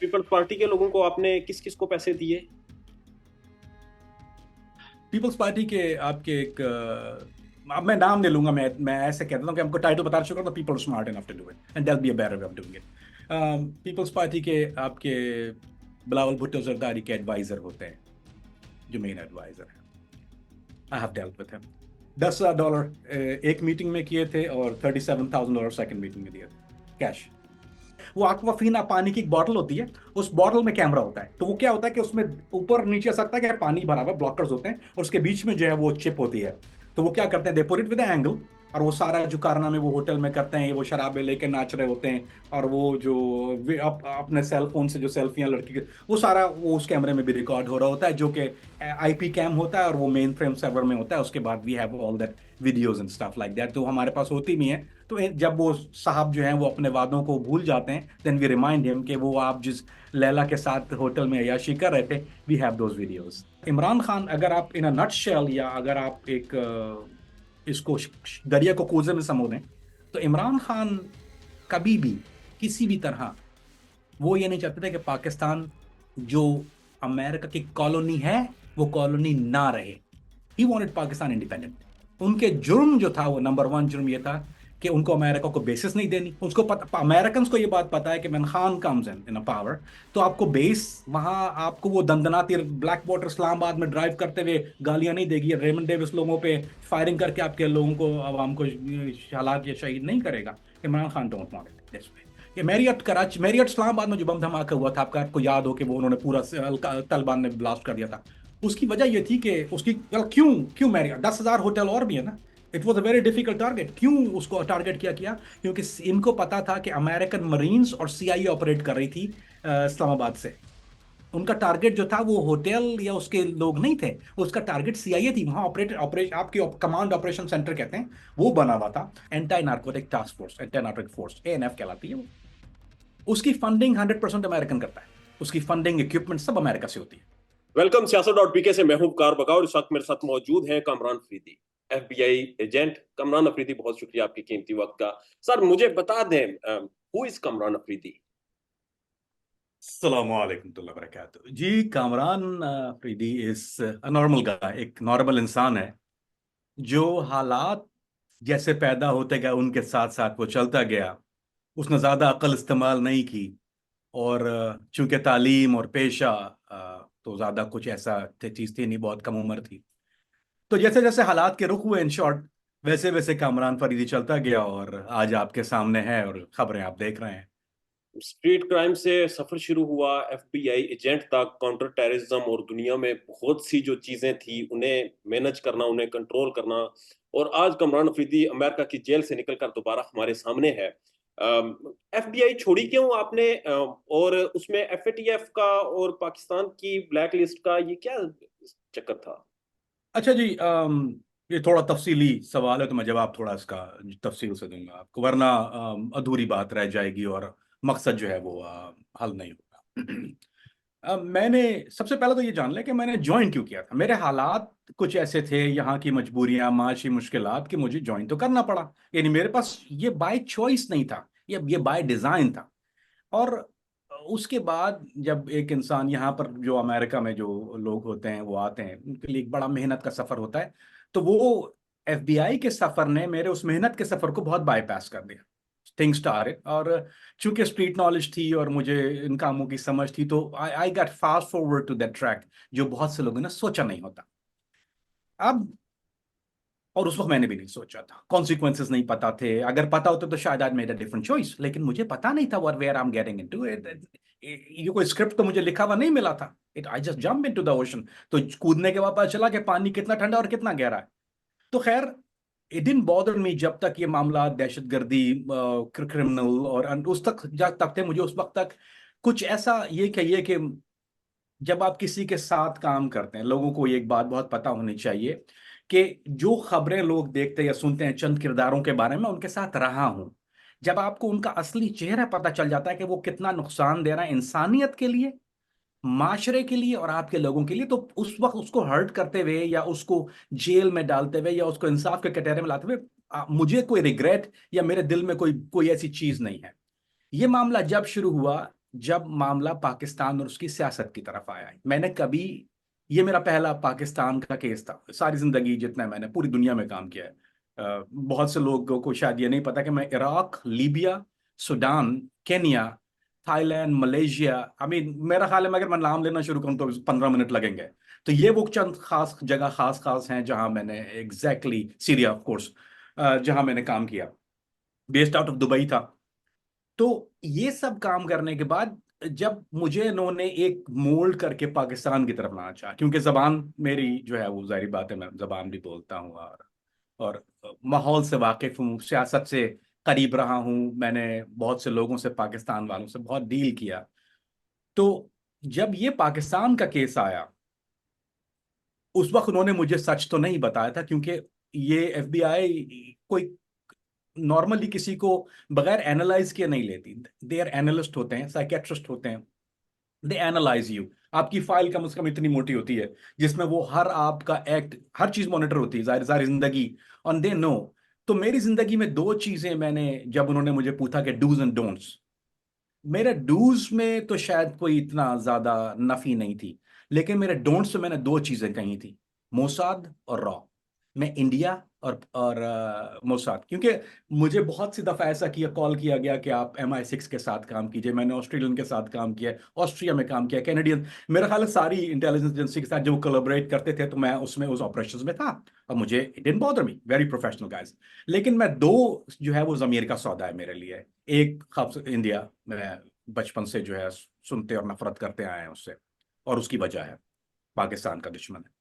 Peoples party के लोगों को आपने किस किस को पैसे दिए? पीपल्स पार्टी के आपके एक अब मैं नाम नहीं लूंगा, मैं ऐसे कहता हूँ कि हमको टाइटल बता चुका तो people smart enough to do it and there be a better way of doing it. Peoples party के आपके बिलावल भुट्टो जरदारी के एडवाइजर होते हैं, जो मेन एडवाइजर है। I have dealt with him. $10,000 एक मीटिंग में किए थे और $37,000 सेकंड मीटिंग में दिए थे कैश। वो aquafina पानी की एक बॉटल होती है, उस बॉटल में कैमरा होता है, तो वो क्या होता है कि उसमें ऊपर नीचे सकता है कि पानी भरा हुआ, ब्लॉकर्स होते हैं और उसके बीच में जो है वो चिप होती है। तो वो क्या करते हैं, they put it with angle, और वो सारा जो कारनामे वो होटल में करते हैं, वो शराबे लेके नाच रहे होते हैं, और वो जो अपने सेल फोन से जो सेल्फियां लड़की के, वो सारा वो उस कैमरे में भी रिकॉर्ड हो रहा होता है, जो कि आईपी कैम होता है और वो मेन फ्रेम सर्वर में होता है। उसके बाद we have all that videos and stuff like that, तो हमारे पास होती भी है। तो जब वो साहब जो हैं वो अपने वादों को भूल जाते हैं, देन वी रिमाइंड हिम कि वो आप जिस लैला के साथ होटल में अय्याशी कर रहे थे, we have those videos. Imran Khan, अगर आप इन अ नट शेल, या अगर आप एक इसको दरिया को कोजे में समो दें, तो इमरान खान कभी भी किसी भी तरह वो ये नहीं चाहते थे कि पाकिस्तान जो अमेरिका की कॉलोनी है वो कॉलोनी ना रहे। He wanted Pakistan independent. उनके जुर्म जो था, वो नंबर वन जुर्म ये था कि उनको अमेरिका को बेसिस नहीं देनी। उसको पता, अमेरिकन को ये बात पता है कि man Khan comes in a power, तो आपको बेस वहां, आपको वो दंदनाती ब्लैक वाटर इस्लामाबाद में ड्राइव करते हुए गालियां नहीं देगी, रेमंड डेविस लोगों पे फायरिंग करके आपके लोगों को, अवाम को हलाक या शहीद नहीं करेगा। Imran Khan don't want it this way. ये मैरियट कराची, मैरियट इस्लामाबाद में जो बम धमाका हुआ था, आपको याद हो कि वो उन्होंने पूरा तालिबान ने ब्लास्ट कर दिया था। उसकी वजह यह थी कि उसकी, क्यों क्यों मैरियट, 10,000 होटल और भी है ना। It was a very difficult target. क्यों उसको टारगेट किया क्योंकि इनको पता था कि अमेरिकन मरीन्स और सीआईए ऑपरेट कर रही थी इस्लामाबाद से। उनका टारगेट जो था वो होटल या उसके लोग नहीं थे, उसका टारगेट सीआईए थी। वहां ऑपरेट ऑपरेशन, आपकी कमांड ऑपरेशन सेंटर कहते हैं, वो बना हुआ था। Anti narcotic task force, anti narcotic force, ANF कहलाती है वो। उसकी फंडिंग 100% अमेरिकन करता है। उसकी फंडिंग, इक्विपमेंट सब अमेरिका से होती है। वेलकम सियासत.pk से मैं हूं कार बकाउर। इस वक्त मेरे साथ मौजूद हैं कामरान अफरीदी, एफबीआई एजेंट। कामरान अफरीदी, बहुत शुक्रिया आपके कीमती वक्त का। सर, मुझे बता दें, हु इज कामरान अफरीदी? अस्सलाम वालेकुम वरहमतुल्लाहि। जी, कामरान अफरीदी इस नॉर्मल गाय, एक नॉर्मल इंसान है जो हालात जैसे पैदा होते गए उनके साथ साथ वो चलता गया। उसने ज्यादा अकल इस्तेमाल नहीं की, और चूंकि तालीम और पेशा तो ज्यादा कुछ ऐसा चीज थी नहीं, बहुत कम उम्र थी। तो जैसे जैसे हालात के रुख हुए इन शॉर्ट, वैसे वैसे कामरान फरीदी चलता गया, और आज आपके सामने है और खबरें आप देख रहे हैं। स्ट्रीट क्राइम से सफर शुरू हुआ, एफबीआई एजेंट तक, काउंटर टेररिज्म और दुनिया में बहुत सी जो चीजें थी उन्हें मैनेज करना, उन्हें कंट्रोल करना, और आज कामरान अफरीदी अमेरिका की जेल से निकलकर दोबारा हमारे सामने है। एफबीआई छोड़ी क्यों आपने, और उसमें एफएटीएफ का और पाकिस्तान की ब्लैक लिस्ट का ये क्या चक्कर था? अच्छा जी, ये थोड़ा तफसीली सवाल है, तो मैं जवाब थोड़ा इसका तफसील से दूंगा आपको, वरना अधूरी बात रह जाएगी और मकसद जो है वो हल नहीं होगा। मैंने सबसे पहले तो ये जान लिया कि मैंने ज्वाइन क्यों किया था। मेरे हालात कुछ ऐसे थे, यहाँ की मजबूरियां, माशी मुश्किलात, कि मुझे ज्वाइन तो करना पड़ा। यानी मेरे पास ये बाय चॉइस नहीं था, ये बाय डिजाइन था। और उसके बाद जब एक इंसान यहाँ पर, जो अमेरिका में जो लोग होते हैं वो आते हैं, उनके लिए एक बड़ा मेहनत का सफर होता है। तो वो एफबीआई के सफर ने मेरे उस मेहनत के सफर को बहुत बाईपास कर दिया। थिंग्स स्टार्टेड, और चूंकि स्ट्रीट नॉलेज थी और मुझे इन कामों की समझ थी, तो I I got fast forward to that track, जो बहुत से लोगों ने सोचा नहीं होता। अब, और उस वक्त मैंने भी नहीं सोचा था, कॉन्सिक्वेंसेस नहीं पता थे। अगर पता होता तो शायद आज मेरा डिफरेंट चॉइस, लेकिन मुझे पता नहीं था where I am getting into. ये कोई स्क्रिप्ट तो मुझे लिखा हुआ नहीं मिला था। It I just jump into the ocean. तो कूदने के बाद पता चला कि पानी कितना ठंडा और कितना गहरा है। तो खैर, इट डिडंट बॉदर मी जब तक ये मामला दहशतगर्दी, क्रिमिनल और उस तक जब तक थे। मुझे उस वक्त तक कुछ ऐसा ये कहिए कि जब आप किसी के साथ काम करते हैं, लोगों को एक बात बहुत पता होनी चाहिए कि जो खबरें लोग देखते या सुनते हैं चंद किरदारों के बारे में, उनके साथ रहा हूं। जब आपको उनका असली चेहरा पता चल जाता है कि वो कितना नुकसान दे रहा है इंसानियत के लिए, माशरे के लिए और आपके लोगों के लिए, तो उस वक्त उसको हर्ट करते हुए या उसको जेल में डालते हुए या उसको इंसाफ के कटहरे में लाते हुए मुझे कोई रिग्रेट या मेरे दिल में कोई कोई ऐसी चीज नहीं है। ये मामला जब शुरू हुआ, जब मामला पाकिस्तान और उसकी सियासत की तरफ आया, मैंने कभी, ये मेरा पहला पाकिस्तान का केस था। सारी जिंदगी जितना मैंने पूरी दुनिया में काम किया है, बहुत से लोगों को शायद ये नहीं पता कि मैं Iraq, Libya, Sudan, Kenya, Thailand, Malaysia, I mean मेरा ख्याल है अगर मैं नाम लेना शुरू करूं तो 15 मिनट लगेंगे। तो ये वो चंद खास जगह, खास खास हैं जहां मैंने एग्जैक्टली, सीरिया ऑफ कोर्स, जहां मैंने काम किया, बेस्ड आउट ऑफ दुबई था। तो ये सब काम करने के बाद जब मुझे इन्होंने एक मोल्ड करके पाकिस्तान की तरफ लाना चाहा, क्योंकि जबान मेरी जो है वो जाहिर बात है, मैं जबान भी बोलता हूँ, और माहौल से वाकिफ हूँ, सियासत से करीब रहा हूँ, मैंने बहुत से लोगों से, पाकिस्तान वालों से बहुत डील किया। तो जब ये पाकिस्तान का केस आया, उस वक्त उन्होंने मुझे सच तो नहीं बताया था, क्योंकि ये एफबीआई कोई नॉर्मली किसी को बगैर एनालाइज किए नहीं लेती। दे आर एनालिस्ट होते हैं, साइकेट्रिस्ट होते हैं, दे एनालाइज यू। आपकी फाइल कम से कम इतनी मोटी होती है जिसमें वो हर आपका एक्ट, हर चीज मॉनिटर होती है, जाहिर सारी जिंदगी, ऑन दे नो। तो मेरी जिंदगी में दो चीजें मैंने, जब उन्होंने मुझे पूछा कि डूज एंड डोंट्स, मेरे डूज में तो शायद कोई इतना ज्यादा नफी नहीं थी, लेकिन मेरे डोंट्स में मैंने दो चीजें कही थी, मोसाद और रॉ। मैं इंडिया और मोसाद, क्योंकि मुझे बहुत सी दफा ऐसा किया, कॉल किया गया कि आप MI6 के साथ काम कीजिए। मैंने ऑस्ट्रेलियन के साथ काम किया, ऑस्ट्रिया में काम किया, कैनेडियन, मेरा ख्याल है सारी इंटेलिजेंस एजेंसी के साथ जो कोलैबोरेट करते थे, तो मैं उसमें उस ऑपरेशंस में था, और मुझे it didn't bother me, very professional guys. लेकिन मैं दो, जो है वो जमीर का सौदा है मेरे लिए। एक खास इंडिया, मैं बचपन से जो है सुनते और नफरत करते आए हैं उससे, और उसकी वजह है पाकिस्तान का दुश्मन है।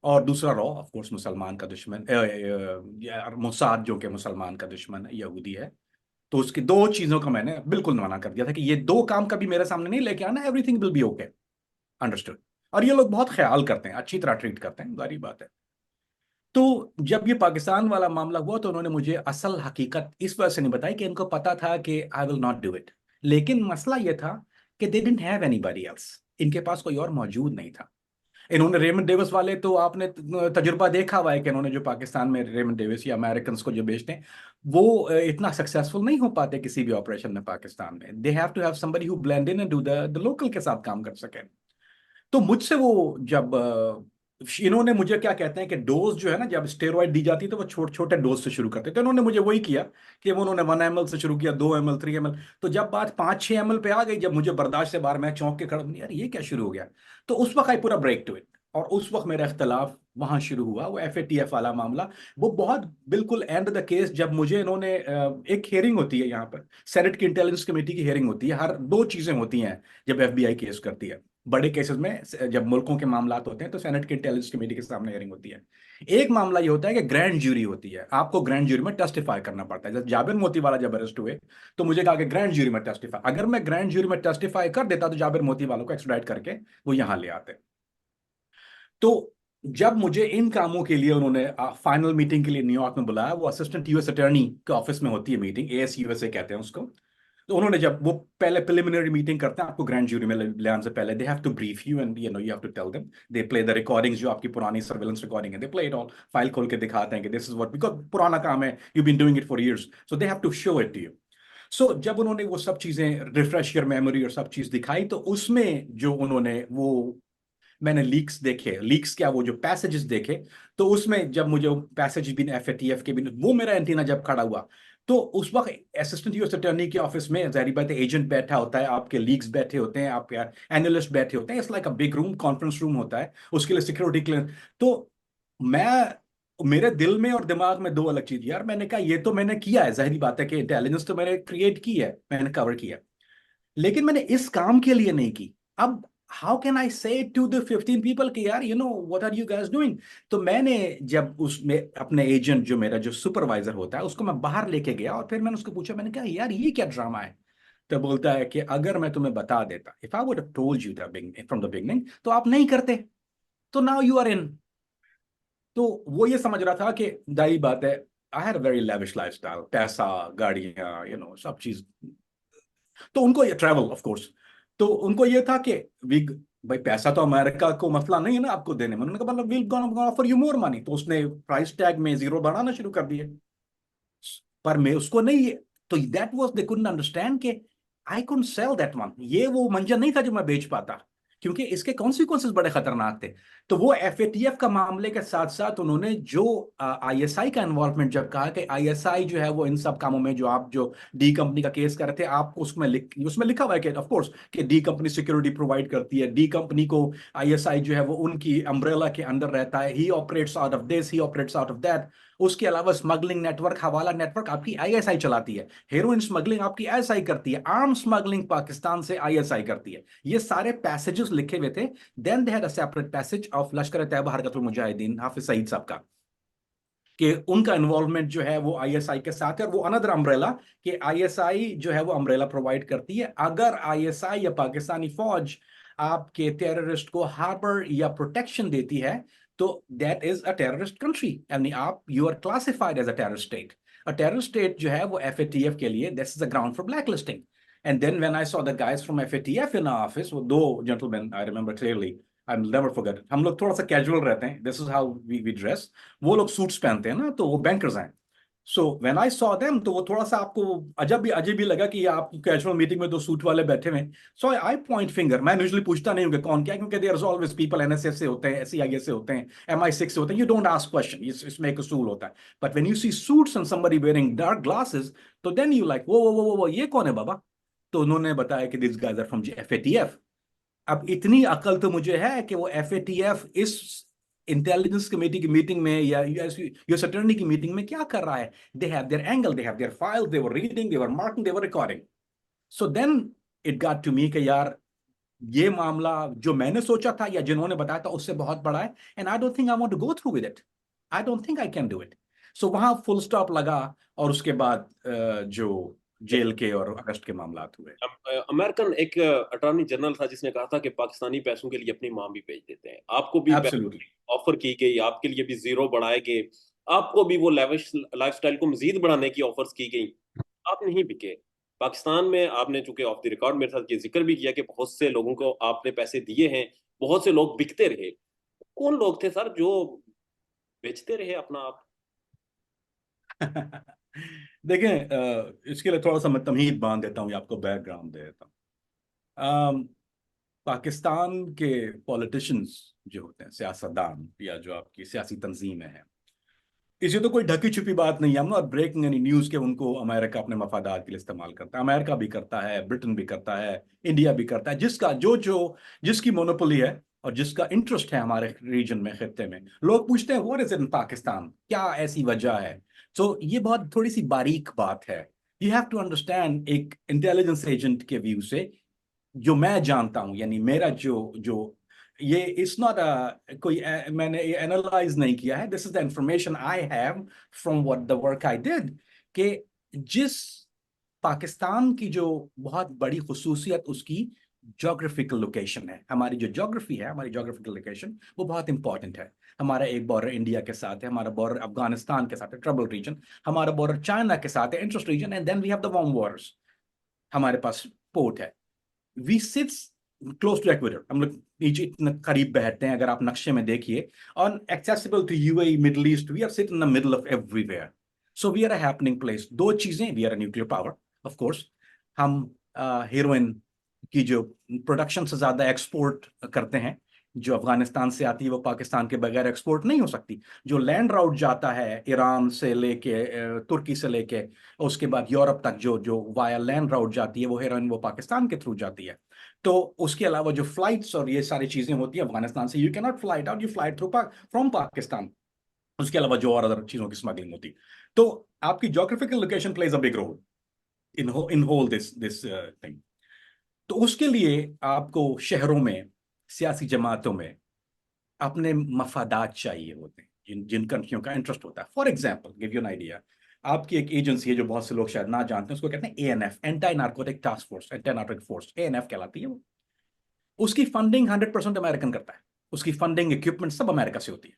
और दूसरा रॉ ऑफ कोर्स मुसलमान का दुश्मन, मोसाद जो कि मुसलमान का दुश्मन है, यहूदी है। तो उसकी दो चीजों का मैंने बिल्कुल मना कर दिया था कि ये दो काम कभी मेरे सामने नहीं लेके आना, everything will be okay, understood. और ये लोग बहुत ख्याल करते हैं, अच्छी तरह ट्रीट करते हैं, जारी बात है। तो जब ये पाकिस्तान वाला मामला हुआ, तो उन्होंने मुझे असल हकीकत इस वजह से नहीं बताई कि इनको पता था कि I will not do it, लेकिन मसला ये था कि they didn't have anybody else, इनके पास कोई और मौजूद नहीं था। इन्होंने रेमंड डेविस वाले, तो आपने तजुर्बा देखा हुआ है कि इन्होंने जो पाकिस्तान में रेमंड डेविस या अमेरिकन को जो बेचते हैं, वो इतना सक्सेसफुल नहीं हो पाते किसी भी ऑपरेशन में पाकिस्तान में। They have to have somebody who blend in and do the local के साथ काम कर सके। तो मुझसे वो जब इन्होंने मुझे क्या कहते हैं कि डोज जो है ना, जब स्टेरॉइड दी जाती है तो वो छोटे छोटे डोज से शुरू करते थे, इन्होंने मुझे वही किया कि वो उन्होंने 1 ml से शुरू किया, 2 ml, 3 ml। तो जब बात 5-6 ml पे आ गई, जब मुझे बर्दाश्त से बाहर, मैं चौंक के खड़ा हूं, यार ये क्या शुरू हो गया। तो उस वक्त आई पूरा ब्रेक टू इट, और उस वक्त मेरा इख्तलाफ वहां शुरू हुआ, वो FATF वाला मामला। वो बहुत बिल्कुल एंड द केस, जब मुझे इन्होंने एक हेयरिंग होती है यहाँ पर, सेनेट की इंटेलिजेंस कमेटी की हेयरिंग होती है, हर दो चीजें होती हैं जब FBI केस करती है। बड़े केसेस में जब मुल्कों के मामला होते हैं तो सेनेट की इंटेलिजेंस कमेटी के सामने हियरिंग होती है। एक मामला ये होता है कि ग्रैंड ज्यूरी होती है, आपको ग्रैंड ज्यूरी में टेस्टिफाई करना पड़ता है। जब जाबिर मोती वाला जब अरेस्ट हुए, तो मुझे कहा कि ग्रैंड ज्यूरी में टेस्टिफाई, अगर मैं ग्रैंड ज्यूरी में टेस्टिफाई कर देता तो जाबिर मोती वालों को एक्सट्राडिट करके वो यहां ले आते। तो जब मुझे इन कामों के लिए उन्होंने फाइनल मीटिंग के लिए न्यूयॉर्क में बुलाया, वो असिस्टेंट US अटर्नी के ऑफिस में होती है मीटिंग, ASUSA कहते हैं उसको। तो उन्होंने, जब वो पहले प्रिलिमिनरी मीटिंग करते हैं आपको ग्रैंड ज्यूरी में ले आने से पहले, they have to brief you and you have to tell them, they play the recordings, जो आपकी पुरानी सर्वेलेंस रिकॉर्डिंग है, they play it all, file खोल के दिखाते हैं कि दिस इज व्हाट, बिकॉज पुराना काम है, you been doing it for years, so they have to show it to you. So जब उन्होंने वो सब चीजें, रिफ्रेश योर मेमोरी और सब चीज दिखाई, तो उसमें जो उन्होंने वो, मैंने लीक्स देखे, लीक्स क्या, वो जो पैसेजेस देखे, तो उसमें जब मुझे पैसेज भी FATF के भी, वो मेरा एंटीना जब खड़ा हुआ, तो उस वक्त असिस्टेंट US अटर्नी के ऑफिस में जाहिर बात है एजेंट बैठा होता है, आपके लीक्स बैठे होते हैं, आपके एनालिस्ट बैठे होते हैं, it's like a big room, conference room होता है, उसके लिए सिक्योरिटी क्लियर। तो मैं, मेरे दिल में और दिमाग में दो अलग चीज, यार मैंने कहा ये तो मैंने किया है, जाहिर बात है कि इंटेलिजेंस तो मैंने क्रिएट की है, मैंने कवर किया, लेकिन मैंने इस काम के लिए नहीं की। अब हाउ कैन आई से टू द 15 पीपल कि यार what are you guys doing. तो मैंने जब उसमें अपने एजेंट, जो मेरा जो सुपरवाइजर होता है, उसको मैं बाहर लेके गया, और फिर मैंने उसको पूछा, मैंने कहा यार ये क्या ड्रामा है। तो बोलता है कि अगर मैं तुम्हें बता देता, if I would have told you from the beginning, तो आप नहीं करते, तो नाउ यू आर इन। तो वो ये समझ रहा था कि दाई बात है, I have very lavish lifestyle, पैसा, गाड़ियां, सब चीज। तो उनको ये ट्रैवल ऑफ कोर्स, तो उनको ये था कि विग, भाई पैसा तो अमेरिका को मसला नहीं है ना आपको देने में, उन्होंने कहा मतलब will gonna offer you more money, तो उसने प्राइस टैग में जीरो बढ़ाना शुरू कर दिए। पर मैं उसको नहीं, तो that was they couldn't understand कि I couldn't sell that one. ये वो मंजर नहीं था जो मैं बेच पाता, क्योंकि इसके कॉन्सिक्वेंसेस बड़े खतरनाक थे। तो वो एफएटीएफ का मामले के साथ साथ उन्होंने जो आईएसआई का इन्वॉल्वमेंट जब कहा कि आईएसआई जो है वो इन सब कामों में, जो आप जो डी कंपनी का केस कर रहे थे, आप उसमें लिखा हुआ है कि ऑफ कोर्स कि डी कंपनी सिक्योरिटी प्रोवाइड करती है, डी कंपनी को आईएसआई जो है वो उनकी अम्ब्रेला के अंदर रहता है, he operates out of this, he operates out of that. उसके अलावा स्मगलिंग नेटवर्क, हवाला नेटवर्क आपकी आईएसआई चलाती है, हेरोइन स्मगलिंग आपकी आईएसआई करती है, आर्म स्मगलिंग पाकिस्तान से आईएसआई करती है। ये सारे पैसेजेस लिखे हुए थे। Then they had a separate passage of Lashkar Taiba हरकतुल Mujahideen Hafiz Saeed साहब का, कि उनका इन्वॉल्वमेंट जो है वो आईएसआई के साथ है, और वो अनदर अम्ब्रेला, कि आईएसआई जो है वो अम्ब्रेला प्रोवाइड करती है। अगर आईएसआई या पाकिस्तानी फौज आपके टेररिस्ट को हार्बर या प्रोटेक्शन देती है, तो that is a terrorist country, यानी आप, you are classified as a terrorist state. A terrorist state जो है वो एफएटीएफ के लिए that's is the ground for black listing. And then when I saw the guys from FATF in office, वो दो gentleman, I remember clearly, I will never forget, हम लोग थोड़ा सा कैजुअल रहते हैं, this is how we dress, वो लोग सूट्स पहनते हैं ना, तो वो बैंकर्स हैं। So when I saw them, तो वो थोड़ा सा आपको अजब भी लगा कि आप कैजुअल मीटिंग में दो सूट वाले बैठे हुए। So I point finger. मैं यूजुअली पूछता नहीं हूँ कि कौन क्या है, क्योंकि there is always people, NSS से होते हैं, सीआईए से होते हैं, एमआई6 से होते हैं, यू डोंट आस्क क्वेश्चन, इसमें एक उसूल होता है। But when you see suits and somebody wearing dark glasses, तो देन यू लाइक वो ये कौन है बाबा? तो उन्होंने बताया कि this guys are from FATF. अब इतनी अकल तो मुझे है कि वो एफएटीएफ इस इंटेलिजेंस कमेटी की मीटिंग में या यूएस अटॉर्नी की मीटिंग में क्या कर रहा है। They have their angle, they have their file, they were reading, they were marking, they were recording. So then it got to me कि यार, ये मामला जो मैंने सोचा था या जिन्होंने बताया था उससे बहुत बड़ा है, and I don't think I want to go through with it, I don't think I can do it. So वहां फुल स्टॉप लगा, और उसके बाद जो जेल के और अरेस्ट के मामला हुए। अमेरिकन एक अटॉर्नी जनरल था जिसने कहा था कि पाकिस्तानी पैसों के लिए अपनी मां भी बेच देते हैं। आपको भी एब्सोल्युटली। ऑफर की गई, आपके लिए भी जीरो बढ़ाए गए, आपको भी वो लेविश लाइफस्टाइल को मजीद बढ़ाने की ऑफर्स की गई, आप नहीं बिके। पाकिस्तान में आपने चूंकि ऑफ द रिकॉर्ड मेरे साथ ये जिक्र भी किया कि बहुत से लोगों को आपने पैसे दिए हैं, बहुत से लोग बिकते रहे। कौन लोग थे सर जो बेचते रहे अपना आप? देखें, इसके लिए थोड़ा सा मैं तमहीद बांध देता हूँ या आपको बैकग्राउंड दे देता हूँ। पाकिस्तान के पॉलिटिशियंस जो होते हैं, सियासतदान या जो आपकी सियासी तंजीमें हैं, इसे तो कोई ढकी छुपी बात नहीं है, हम नॉट ब्रेकिंग एनी न्यूज़ के उनको अमेरिका अपने मफादात के लिए इस्तेमाल करता है। अमेरिका भी करता है, ब्रिटेन भी करता है, इंडिया भी करता है, जिसका जो जो जिसकी मोनोपोली है और जिसका इंटरेस्ट है हमारे रीजन में, खित्ते में। लोग पूछते हैं व्हाट इज इन पाकिस्तान, क्या ऐसी वजह है? तो ये बहुत थोड़ी सी बारीक बात है। यू हैव टू अंडरस्टैंड, एक इंटेलिजेंस एजेंट के व्यू से जो मैं जानता हूं, यानी मेरा जो जो ये इट्स नॉट कोई मैंने ये एनालाइज नहीं किया है, this is the information I have from what the work I did, कि जिस पाकिस्तान की जो बहुत बड़ी खुसूसियत उसकी जोग्राफिकल लोकेशन है। हमारी जो जोग्राफी है, हमारी जोग्राफिकल लोकेशन वो बहुत इंपॉर्टेंट है। हमारा एक बॉर्डर इंडिया के साथ है, हमारा बॉर्डर अफगानिस्तान के साथ है, ट्रबल रीजन, हमारा बॉर्डर चाइना के साथ है, interest region, and then we have the warm waters, हमारे पास पोर्ट है। We sits close to equator, हम लोग नीचे इतने करीब बैठते हैं, अगर आप नक्शे में देखिए, और accessible to UAE, middle east, we are sit in the middle of everywhere. So we are a happening place. दो चीजें, we are a nuclear power, of course. हम हीरोइन की जो प्रोडक्शन से ज्यादा एक्सपोर्ट करते हैं, जो अफगानिस्तान से आती है वो पाकिस्तान के बगैर एक्सपोर्ट नहीं हो सकती। जो लैंड राउट जाता है ईरान से लेके तुर्की से लेके उसके बाद यूरोप तक, जो जो वाया लैंड राउट जाती है, वो हेरोइन वो पाकिस्तान के थ्रू जाती है। तो उसके अलावा जो फ्लाइट्स और ये सारी चीजें होती है अफगानिस्तान से, you can not flight out, you flight through from Pakistan. उसके अलावा जो और अदर चीजों की स्मगलिंग होती, तो आपकी geographical location plays a big role in whole this thing. तो उसके लिए आपको शहरों में, सियासी जमातों में अपने मफादात चाहिए होते हैं, जिन जिन कंट्रियों का इंटरेस्ट होता है। For example, give you an idea, आपकी एक एजेंसी है जो बहुत से लोग शायद ना जानते हैं, उसको कहते हैं ANF, anti narcotic task force, anti narcotic force, ANF कहलाती है वो। उसकी फंडिंग 100% अमेरिकन करता है, उसकी फंडिंग इक्विपमेंट सब अमेरिका से होती है।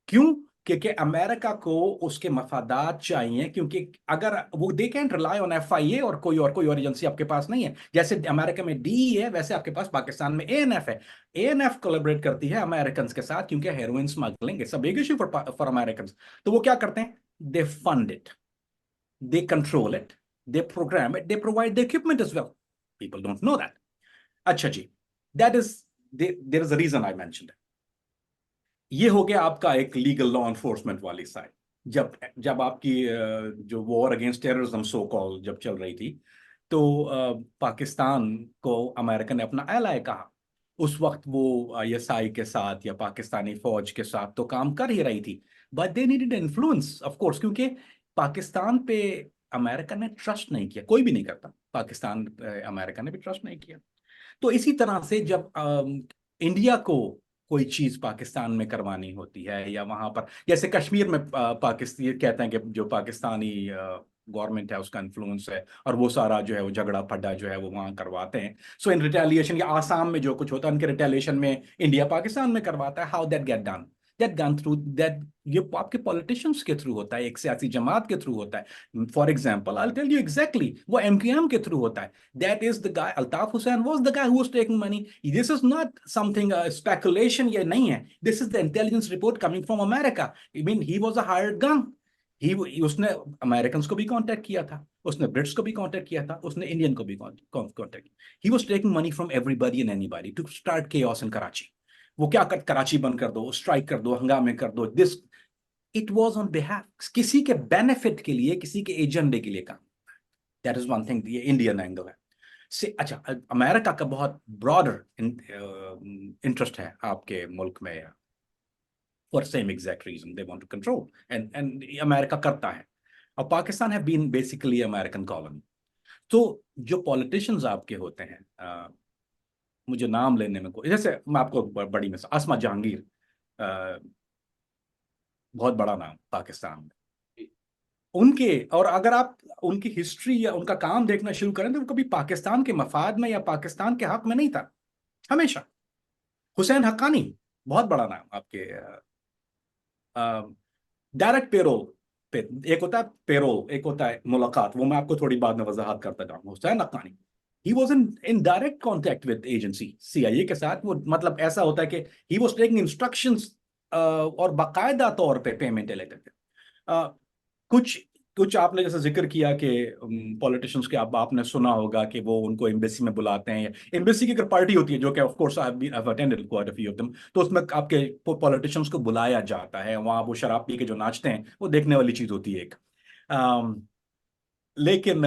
क्यों? क्योंकि अमेरिका को उसके मफादात चाहिए, क्योंकि अगर वो, they can't rely on FIA और कोई और एजेंसी आपके पास नहीं है। जैसे अमेरिका में डीई है, वैसे आपके पास पाकिस्तान में एएनएफ है। एएनएफ कोलैबोरेट करती है अमेरिकन के साथ, क्योंकि heroin smuggling it's a big issue for American. तो वो क्या करते हैं? They fund it, they control it, they program it, they provide the equipment as well. People don't know that. अच्छा जी, that is there is a reason I mentioned it. ये हो गया आपका एक लीगल लॉ एनफोर्समेंट वाली side. जब जब आपकी जो वॉर अगेंस्ट टेररिज्म सो कॉल जब चल रही थी, तो पाकिस्तान को अमेरिका ने अपना एलाय कहा। उस वक्त वो आईएसआई के साथ या पाकिस्तानी फौज के साथ तो काम कर ही रही थी, but they needed influence of course, क्योंकि पाकिस्तान पे अमेरिका ने ट्रस्ट नहीं किया, कोई भी नहीं करता, पाकिस्तान अमेरिका ने भी ट्रस्ट नहीं किया। तो इसी तरह से जब इंडिया को कोई चीज पाकिस्तान में करवानी होती है, या वहां पर जैसे कश्मीर में पाकिस्तान कहते हैं कि जो पाकिस्तानी गवर्नमेंट है उसका इन्फ्लुएंस है, और वो सारा जो है वो झगड़ा फड्डा जो है वो वहां करवाते हैं। सो इन रिटेलिएशन, या आसाम में जो कुछ होता है उनके रिटेलिएशन में इंडिया पाकिस्तान में करवाता है। How that get done? That gun through that, ये आपके पॉलिटिशियंस के थ्रू होता है, एक सियासी जमात के थ्रू होता है। For example I tell you exactly, वो एमक्यूएम के थ्रू होता है। That is the guy, Altaf Hussain was the guy who was taking money. This is not something speculation, ये नहीं है। This is the intelligence report coming from America. I mean, he was a hired gun. उसने American को भी contact किया था, उसने Brits को भी कांटेक्ट किया था, उसने इंडियन को भी कांटेक्ट किया। He was taking money from everybody and anybody to start chaos in Karachi. वो क्या कर, कराची बंद कर दो, स्ट्राइक कर दो, हंगामे कर दो। This it was on behalf, किसी के बेनिफिट के लिए, किसी के एजेंडे के लिए काम। दैट इज वन थिंग, ये इंडियन एंगल है से। अच्छा, अमेरिका का बहुत ब्रॉडर इंटरेस्ट है आपके मुल्क में, for same exact reason they want to control, and America करता है। और Pakistan have been basically American colony. तो जो पॉलिटिशियंस आपके होते हैं, मुझे नाम लेने में कोई, जैसे मैं आपको बड़ी मिसाल, आसमा जहांगीर, बहुत बड़ा नाम पाकिस्तान में उनके। और अगर आप उनकी हिस्ट्री या उनका काम देखना शुरू करें तो वो कभी पाकिस्तान के मफाद में या पाकिस्तान के हक में नहीं था, हमेशा। हुसैन हक्कानी, बहुत बड़ा नाम आपके। डायरेक्ट पेरोल पे, एक होता है पेरोल, एक होता है मुलाकात, वो मैं आपको थोड़ी बाद में वजाहत करता जाऊंगा। Hussain Haqqani, he was in direct contact with agency CIA के साथ। वो मतलब ऐसा होता है कि ही वाज टेकिंग इंस्ट्रक्शंस, और बाकायदा तौर पे पेमेंट लेते थे। कुछ कुछ आपने जैसे जिक्र किया कि पॉलिटिशियंस के, अब आपने सुना होगा कि वो उनको एम्बेसी में बुलाते हैं, एम्बेसी की अगर पार्टी होती है, जो कि of course I have attended quite a few of them, तो उसमें आपके पॉलिटिशियंस को बुलाया जाता है, वहां वो शराब पी के जो नाचते हैं, वो देखने वाली चीज होती है एक। लेकिन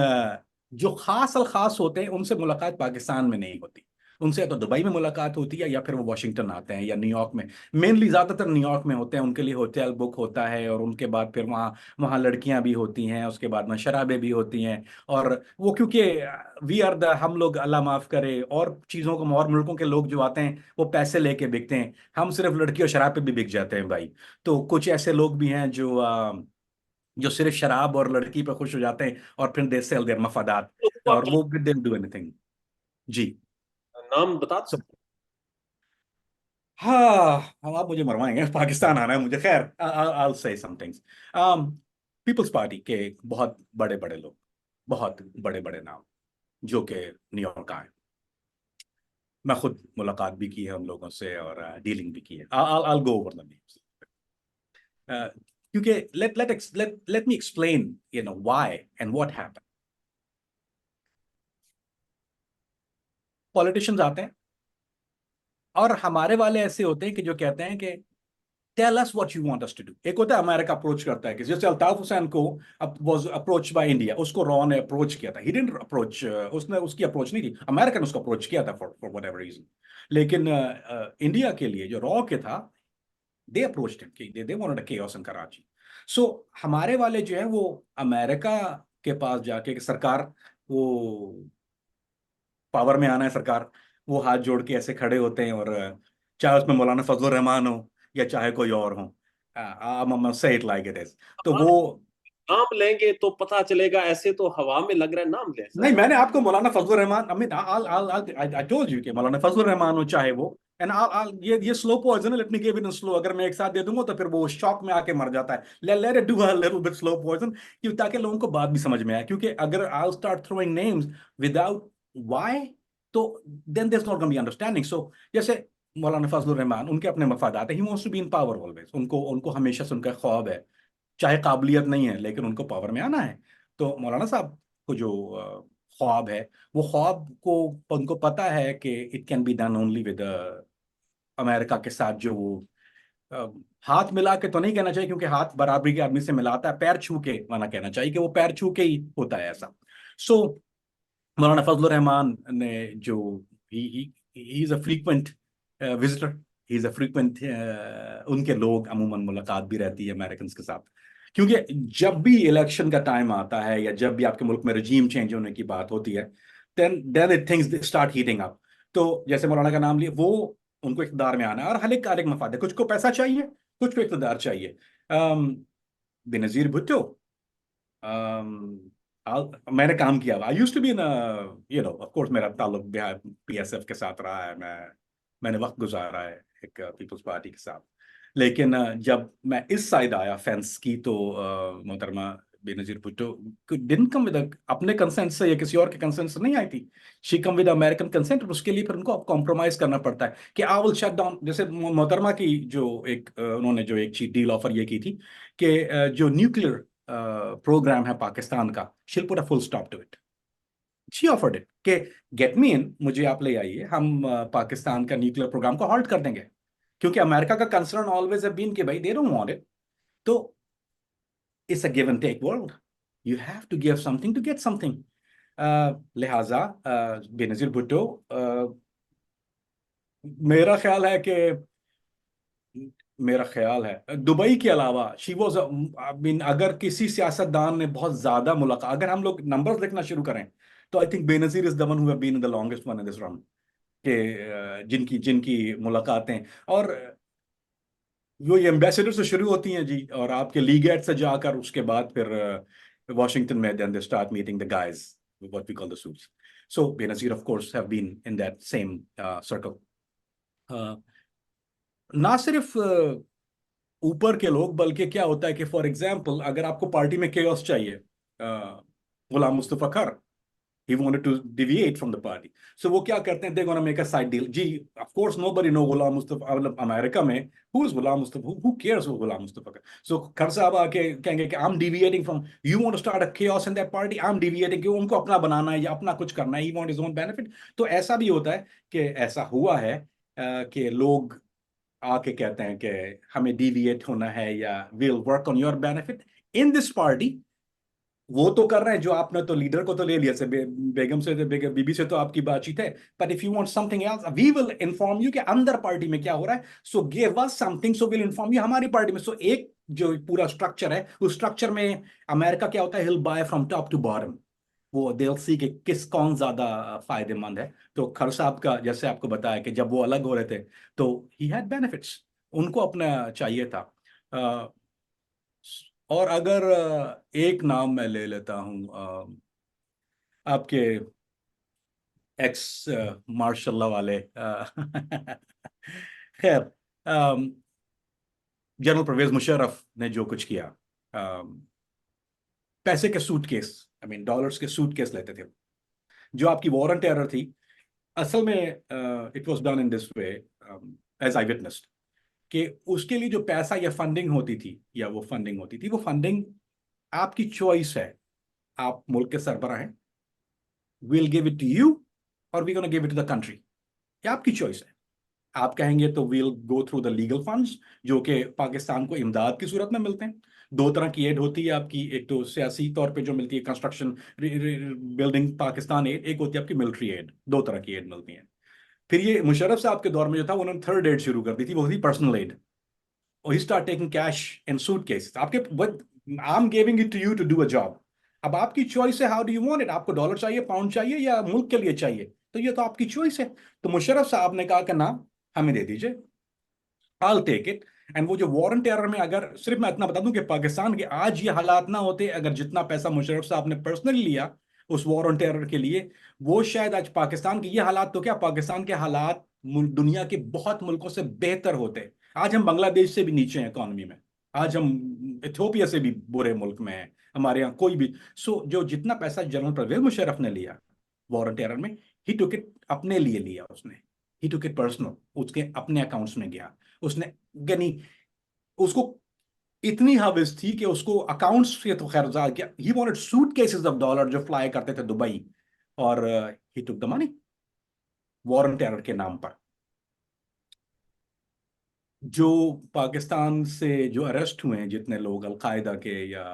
जो खास अल खास होते हैं उनसे मुलाकात पाकिस्तान में नहीं होती। उनसे या तो दुबई में मुलाकात होती है, या फिर वो वाशिंगटन आते हैं, या न्यूयॉर्क में। मेनली ज्यादातर न्यूयॉर्क में होते हैं, उनके लिए होटल बुक होता है, और उनके बाद फिर वहाँ वहाँ लड़कियां भी होती हैं, उसके बाद में शराबें भी होती हैं। और वो क्योंकि वी आर द, हम लोग अल्लाह माफ करे, और चीज़ों को और मुल्कों के लोग जो आते हैं वो पैसे लेके बिकते हैं, हम सिर्फ लड़की और शराब पे भी बिक जाते हैं भाई। तो कुछ ऐसे लोग भी हैं जो सिर्फ शराब और लड़की पे खुश हो जाते हैं, और फिर दे सेल देयर मफादात, तो आप और वो दे डू एनीथिंग। जी। नाम बता So, सकते हाँ, अब आप मुझे मरवाएंगे, पाकिस्तान आना है मुझे। खैर, I'll say some things. Peoples party के बहुत बड़े बड़े लोग, बहुत बड़े बड़े नाम, जो कि न्यूयॉर्क आए। मैं खुद मुलाकात भी की है उन लोगों से, और डीलिंग भी की है। I'll go over the names. क्योंकि let me explain, why and what happened. Politicians आते हैं, और हमारे वाले ऐसे होते हैं कि जो कहते हैं कि tell us what you want us to do. एक होता है अमेरिका अप्रोच करता है, कि जैसे अल्ताफ हुसैन को वाज अप्रोच बाय इंडिया, उसको रॉ ने अप्रोच किया था। ही डिडंट अप्रोच, उसने उसकी अप्रोच नहीं थी, अमेरिका ने उसको अप्रोच किया था फॉर व्हाटएवर रीजन। लेकिन इंडिया के लिए जो रॉ के था, दे अप्रोच्ड हिम, कि they wanted a chaos in Karachi. So हमारे वाले जो है वो अमेरिका के पास जाके कि सरकार, वो पावर में आना है सरकार, वो हाथ जोड़ के ऐसे खड़े होते हैं। और चाहे उसमें मौलाना फजलुर रहमान हो या चाहे कोई और हो, से इट लाइक इट इज। तो हैं। वो, नाम लेंगे तो पता चलेगा, ऐसे तो हवा में लग रहा है, नाम ले नहीं, सर। मैंने आपको मौलाना फजलुर रहमान, आई मीन आई टोल्ड यू कि मौलाना फजलुर रहमान हो चाहे वो, एंड ये स्लो पॉइजन है, let me give it in slow. अगर मैं एक साथ दे दूंगा तो फिर वो शॉक में आके मर जाता है। Let it do a little bit slow poison, ताकि लोगों को बात भी समझ में आए। क्योंकि अगर I start throwing names without why, तो then there is not gonna be understanding. So जैसे मौलाना फजलुर रहमान, उनके अपने मफादात है, he wants to be in power always. उनको उनको हमेशा से उनका ख्वाब है, चाहे काबिलियत नहीं है लेकिन उनको पावर में आना है। तो मौलाना साहब को जो ख्वाब है, वो ख्वाब को उनको पता है कि it can be done only with America के साथ, जो वो अ, हाथ मिला के तो नहीं कहना चाहिए, क्योंकि हाथ बराबरी के आदमी से मिलाता है, पैर छू के माना कहना चाहिए कि वो पैर छू के ही होता है ऐसा। सो मौलाना फजलुर रहमान ने जो he is a frequent visitor, he is a frequent, उनके लोग अमूमन मुलाकात भी रहती है अमेरिकन के साथ, क्योंकि जब भी इलेक्शन का टाइम आता है या जब भी आपके मुल्क में रजीम चेंज होने की बात होती है, then it things start heating up. तो जैसे मौलाना का नाम लिया, वो उनको इक़्तिदार में आना है और हर एक मफाद है, कुछ को पैसा चाहिए, कुछ को इक़्तिदार चाहिए। बेनजीर भुट्टो, मैंने काम किया, I used to be in, of course मेरा ताल्लुक पीएसएफ के साथ रहा है, मैंने वक्त गुजारा है एक पीपल्स पार्टी के साथ। लेकिन जब मैं इस साइड आया फेंस की, तो मोहतरमा Benazir Bhutto didn't come with अपने कंसेंट से या किसी और के कंसेंट से नहीं आई थी, she come with American consent, और उसके लिए फिर उनको अब कॉम्प्रोमाइज करना पड़ता है कि आई विल शट डाउन। जैसे मोहतरमा की जो एक उन्होंने जो एक चीज डील ऑफर ये की थी कि जो न्यूक्लियर प्रोग्राम है पाकिस्तान का, she'll put a full stop to it. She offered it कि गेट मी इन, मुझे आप ले आइए, हम पाकिस्तान का न्यूक्लियर प्रोग्राम को हॉल्ट कर देंगे, क्योंकि अमेरिका का कंसर्न ऑलवेज हैव बीन कि भाई दे डोंट वांट इट। तो it's a give and take world, you have to give something to get something. लिहाजा बेनजीर भुट्टो, मेरा ख्याल है कि मेरा ख्याल है दुबई के अलावा शी वॉज, आई मीन अगर किसी सियासतदान ने बहुत ज्यादा मुलाकात, अगर हम लोग नंबर्स देखना शुरू करें, तो I think Benazir is the one who have been in the longest one in this round, के जिनकी जिनकी मुलाकातें, और वो ये एम्बेसडर से शुरू होती हैं जी, और आपके लीगेट से जाकर उसके बाद फिर वॉशिंगटन में then they start meeting the guys, what we call the suits. So Benazir of course have been in that same circle. ना सिर्फ ऊपर के लोग, बल्कि क्या होता है कि फॉर एग्जाम्पल अगर आपको पार्टी में केओस चाहिए, गुलाम मुस्तफा खर, he wanted to deviate from the party, so वो क्या करते हैं, they're gonna make a side deal ji. of course nobody know Ghulam Mustafa, मतलब अमेरिका में who is Ghulam Mustafa, who cares who Ghulam Mustafa का। so खर साहब आके कहेंगे कि I'm deviating from, you want to start a chaos in that party, I'm deviating, कि उनको अपना बनाना है या अपना कुछ करना है, he want his own benefit। तो ऐसा भी होता है कि ऐसा हुआ है कि लोग आके कहते हैं कि हमें डिविएट होना है या will work on your benefit in this party. वो तो कर रहे हैं जो आपने तो लीडर को तो ले लिया से बेगम से, बीबी से तो आपकी बातचीत है, but if you want something else we will inform you कि अंदर पार्टी में क्या हो रहा है, so give us something so will inform you हमारी पार्टी में। सो एक जो पूरा स्ट्रक्चर है, उस स्ट्रक्चर में अमेरिका क्या होता है, hill by from top to bottom, वो दे विल सी कि किस कौन ज्यादा फायदेमंद है। तो खर साहब का जैसे आपको बताया कि जब वो अलग हो रहे थे तो ही हैड बेनिफिट्स, उनको अपना चाहिए था। अ, और अगर एक नाम मैं ले लेता हूं, आपके एक्स मार्शल वाले, खैर, जनरल परवेज मुशर्रफ ने जो कुछ किया, पैसे के सूटकेस, आई मीन डॉलर्स के सूटकेस लेते थे, जो आपकी वॉर ऑन टेरर थी, असल में it was done in this way, as I witnessed, कि उसके लिए जो पैसा या फंडिंग होती थी, या वो फंडिंग होती थी, वो फंडिंग आपकी चॉइस है, आप मुल्क के सरबराह हैं, will give it to you और we gonna give it to the country, ये आपकी चॉइस है। आप कहेंगे तो we'll go through the legal funds, जो कि पाकिस्तान को इमदाद की सूरत में मिलते हैं। दो तरह की एड होती है आपकी, एक तो सियासी तौर पे जो मिलती है, कंस्ट्रक्शन बिल्डिंग पाकिस्तान एड, एक होती है आपकी मिलिट्री एड, दो तरह की एड मिलती है। फिर ये मुशर्रफ साहब के दौर में जो था, उन्होंने थर्ड एड शुरू कर दी थी, वो थी पर्सनल एड, और he start taking cash in suitcases, आपके I am giving it to you to do a job, अब आपकी चॉइस है, how do you want it, आपको डॉलर चाहिए, पाउंड चाहिए, या मुल्क के लिए चाहिए, तो ये तो आपकी चॉइस है। तो मुशर्रफ साहब ने कहा कि ना, हमें दे दीजिए, I'll take it। एंड वो जो वॉर ऑन टेरर में, अगर सिर्फ मैं इतना बता दूं कि पाकिस्तान के आज ये हालात ना होते, अगर जितना पैसा मुशर्रफ साहब ने पर्सनली लिया उस वॉर ऑन टेरर के लिए, वो शायद आज पाकिस्तान के ये हालात, तो क्या पाकिस्तान के हालात दुनिया के बहुत मुल्कों से बेहतर होते। आज हम बांग्लादेश से भी नीचे हैं इकोनॉमी में, आज हम इथियोपिया से भी बुरे मुल्क में हैं, हमारे यहाँ कोई भी। सो जो जितना पैसा जनरल परवेज मुशर्रफ ने लिया वॉर ऑन टेरर में, ही टुक इट, अपने लिए लिया उसने, ही टुक इट पर्सनल, उसके अपने अकाउंट्स में गया, उसने, यानी उसको इतनी हवस थी कि उसको अकाउंट्स से तो खैर, he wanted suitcases of dollar जो फ्लाई करते थे दुबई, और he took the money war on terror के नाम पर। जो पाकिस्तान से जो अरेस्ट हुए हैं जितने लोग अलकायदा के या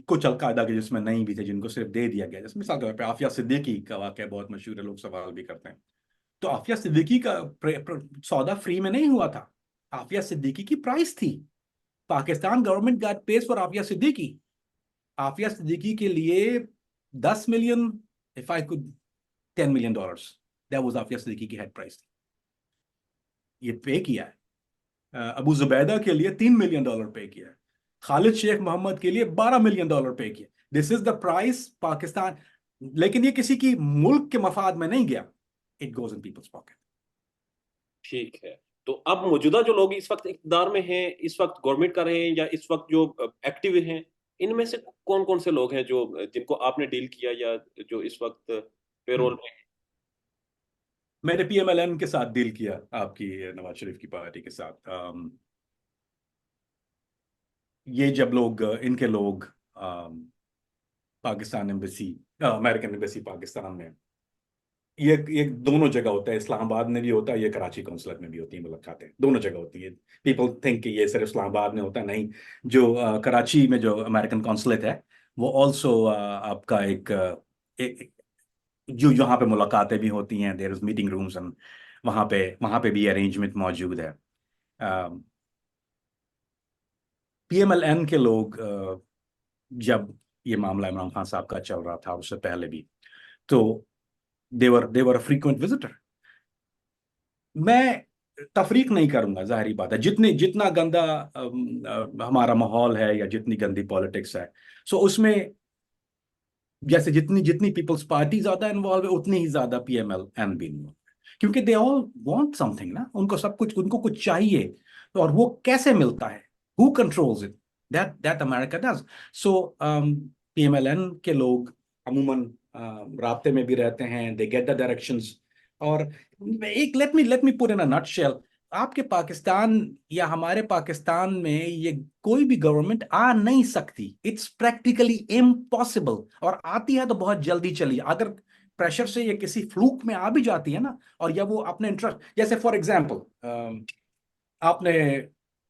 कुछ अलकायदा के जिसमें नहीं भी थे, जिनको सिर्फ दे दिया गया, जैसे मिसाल के तौर पे आफिया सिद्दीकी का वाकया बहुत मशहूर है, लोग सवाल भी करते हैं। तो आफिया सिद्दीकी का सौदा फ्री में नहीं हुआ था, आफिया सिद्दीकी की प्राइस थी। Pakistan government got pays for Aafia Siddiqui. Aafia Siddiqui के लिए 10 million, if I could, $10 million, that was Aafia Siddiqui की हेड प्राइस। ये पे किया है। अबू जुबैदा के लिए $3 मिलियन पे किया है। खालिद शेख मोहम्मद के लिए $12 मिलियन पे किया। This is the price Pakistan. लेकिन ये किसी की मुल्क के मफाद में नहीं गया, it goes in people's pocket. ठीक है। तो अब मौजूदा जो लोग इस वक्त इक़्तिदार में हैं, इस वक्त गवर्नमेंट कर रहे हैं या इस वक्त जो एक्टिव हैं, इनमें से कौन कौन से लोग हैं जो जिनको आपने डील किया या जो इस वक्त पेरोल में हैं? मैंने PMLN के साथ डील किया, आपकी नवाज शरीफ की पार्टी के साथ। ये जब लोग इनके लोग Pakistan embassy, American embassy Pakistan में, ये दोनों जगह होता है, इस्लामाबाद में भी होता है, ये कराची कौंसलेट में भी होती है मुलाकातें, दोनों जगह होती है। पीपल थिंक कि ये सिर्फ इस्लामाबाद में होता है, नहीं। जो कराची में जो अमेरिकन कौंसलेट है, वो ऑल्सो आपका एक जो यहाँ पे मुलाकातें भी होती हैं, there is meeting rooms, and वहाँ पे भी अरेंजमेंट मौजूद है। PMLN के लोग जब ये मामला इमरान खान साहब का चल रहा था, उससे पहले भी, तो देवर फ्रीक्वेंट विजिटर। मैं तफरीक नहीं करूंगा, जाहिर बात है, जितना गंदा हमारा माहौल है या जितनी गंदी पॉलिटिक्स है, सो उसमें जैसे जितनी जितनी पीपल्स पार्टी ज्यादा इन्वॉल्व है, उतनी ही ज्यादा PMLN भी इन्वॉल्व है। क्योंकि दे ऑल वांट समथिंग ना, उनको सब कुछ, उनको कुछ चाहिए। तो और वो कैसे मिलता है, who controls it, that America does. So PMLN के लोग अमूमन राब्ते में भी रहते हैं, दे गेट द डायरेक्शंस। और एक let me put in a nutshell, आपके पाकिस्तान या हमारे पाकिस्तान में ये कोई भी गवर्नमेंट आ नहीं सकती, इट्स प्रैक्टिकली इम्पॉसिबल। और आती है तो बहुत जल्दी चली, अगर प्रेशर से ये किसी फ्लूक में आ भी जाती है ना, और या वो अपने इंटरेस्ट, जैसे फॉर एग्जांपल आपने,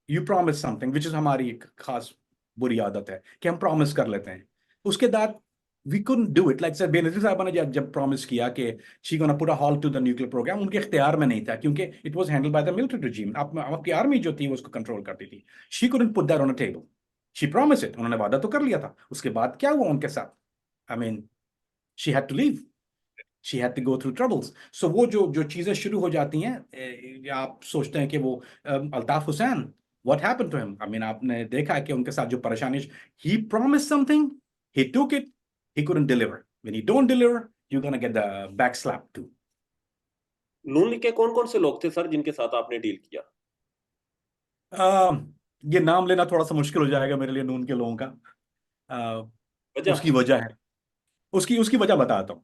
you promise something which is हमारी एक खास बुरी आदत है कि हम प्रॉमिस कर लेते हैं, उसके बाद we couldn't do it. Like sir Benazir साहबा ने जब प्रॉमिस किया कि she gonna put a halt to the nuclear program, उनके इख्तियार में नहीं था, क्योंकि it was handled by the military regime. आपकी आर्मी जो थी वो उसको कंट्रोल करती थी। She couldn't put that on a table. She promise it, उन्होंने वादा तो कर लिया था, उसके बाद क्या हुआ उनके साथ? I mean, she had to leave, she had to go through troubles. So वो जो जो चीजें शुरू हो जाती हैं, आप सोचते हैं कि वो Altaf Hussain, what happened to him? I mean, आपने देखा है कि उनके साथ जो परेशानी, he promise something, he took it, he couldn't deliver. When you don't deliver, you gonna get the back slap too. Noon League के कौन कौन से लोग थे सर जिनके साथ आपने डील किया? ये नाम लेना थोड़ा सा मुश्किल हो जाएगा मेरे लिए, नून के लोगों का। uh, वजह? उसकी वजह है, उसकी उसकी वजह बताता हूँ।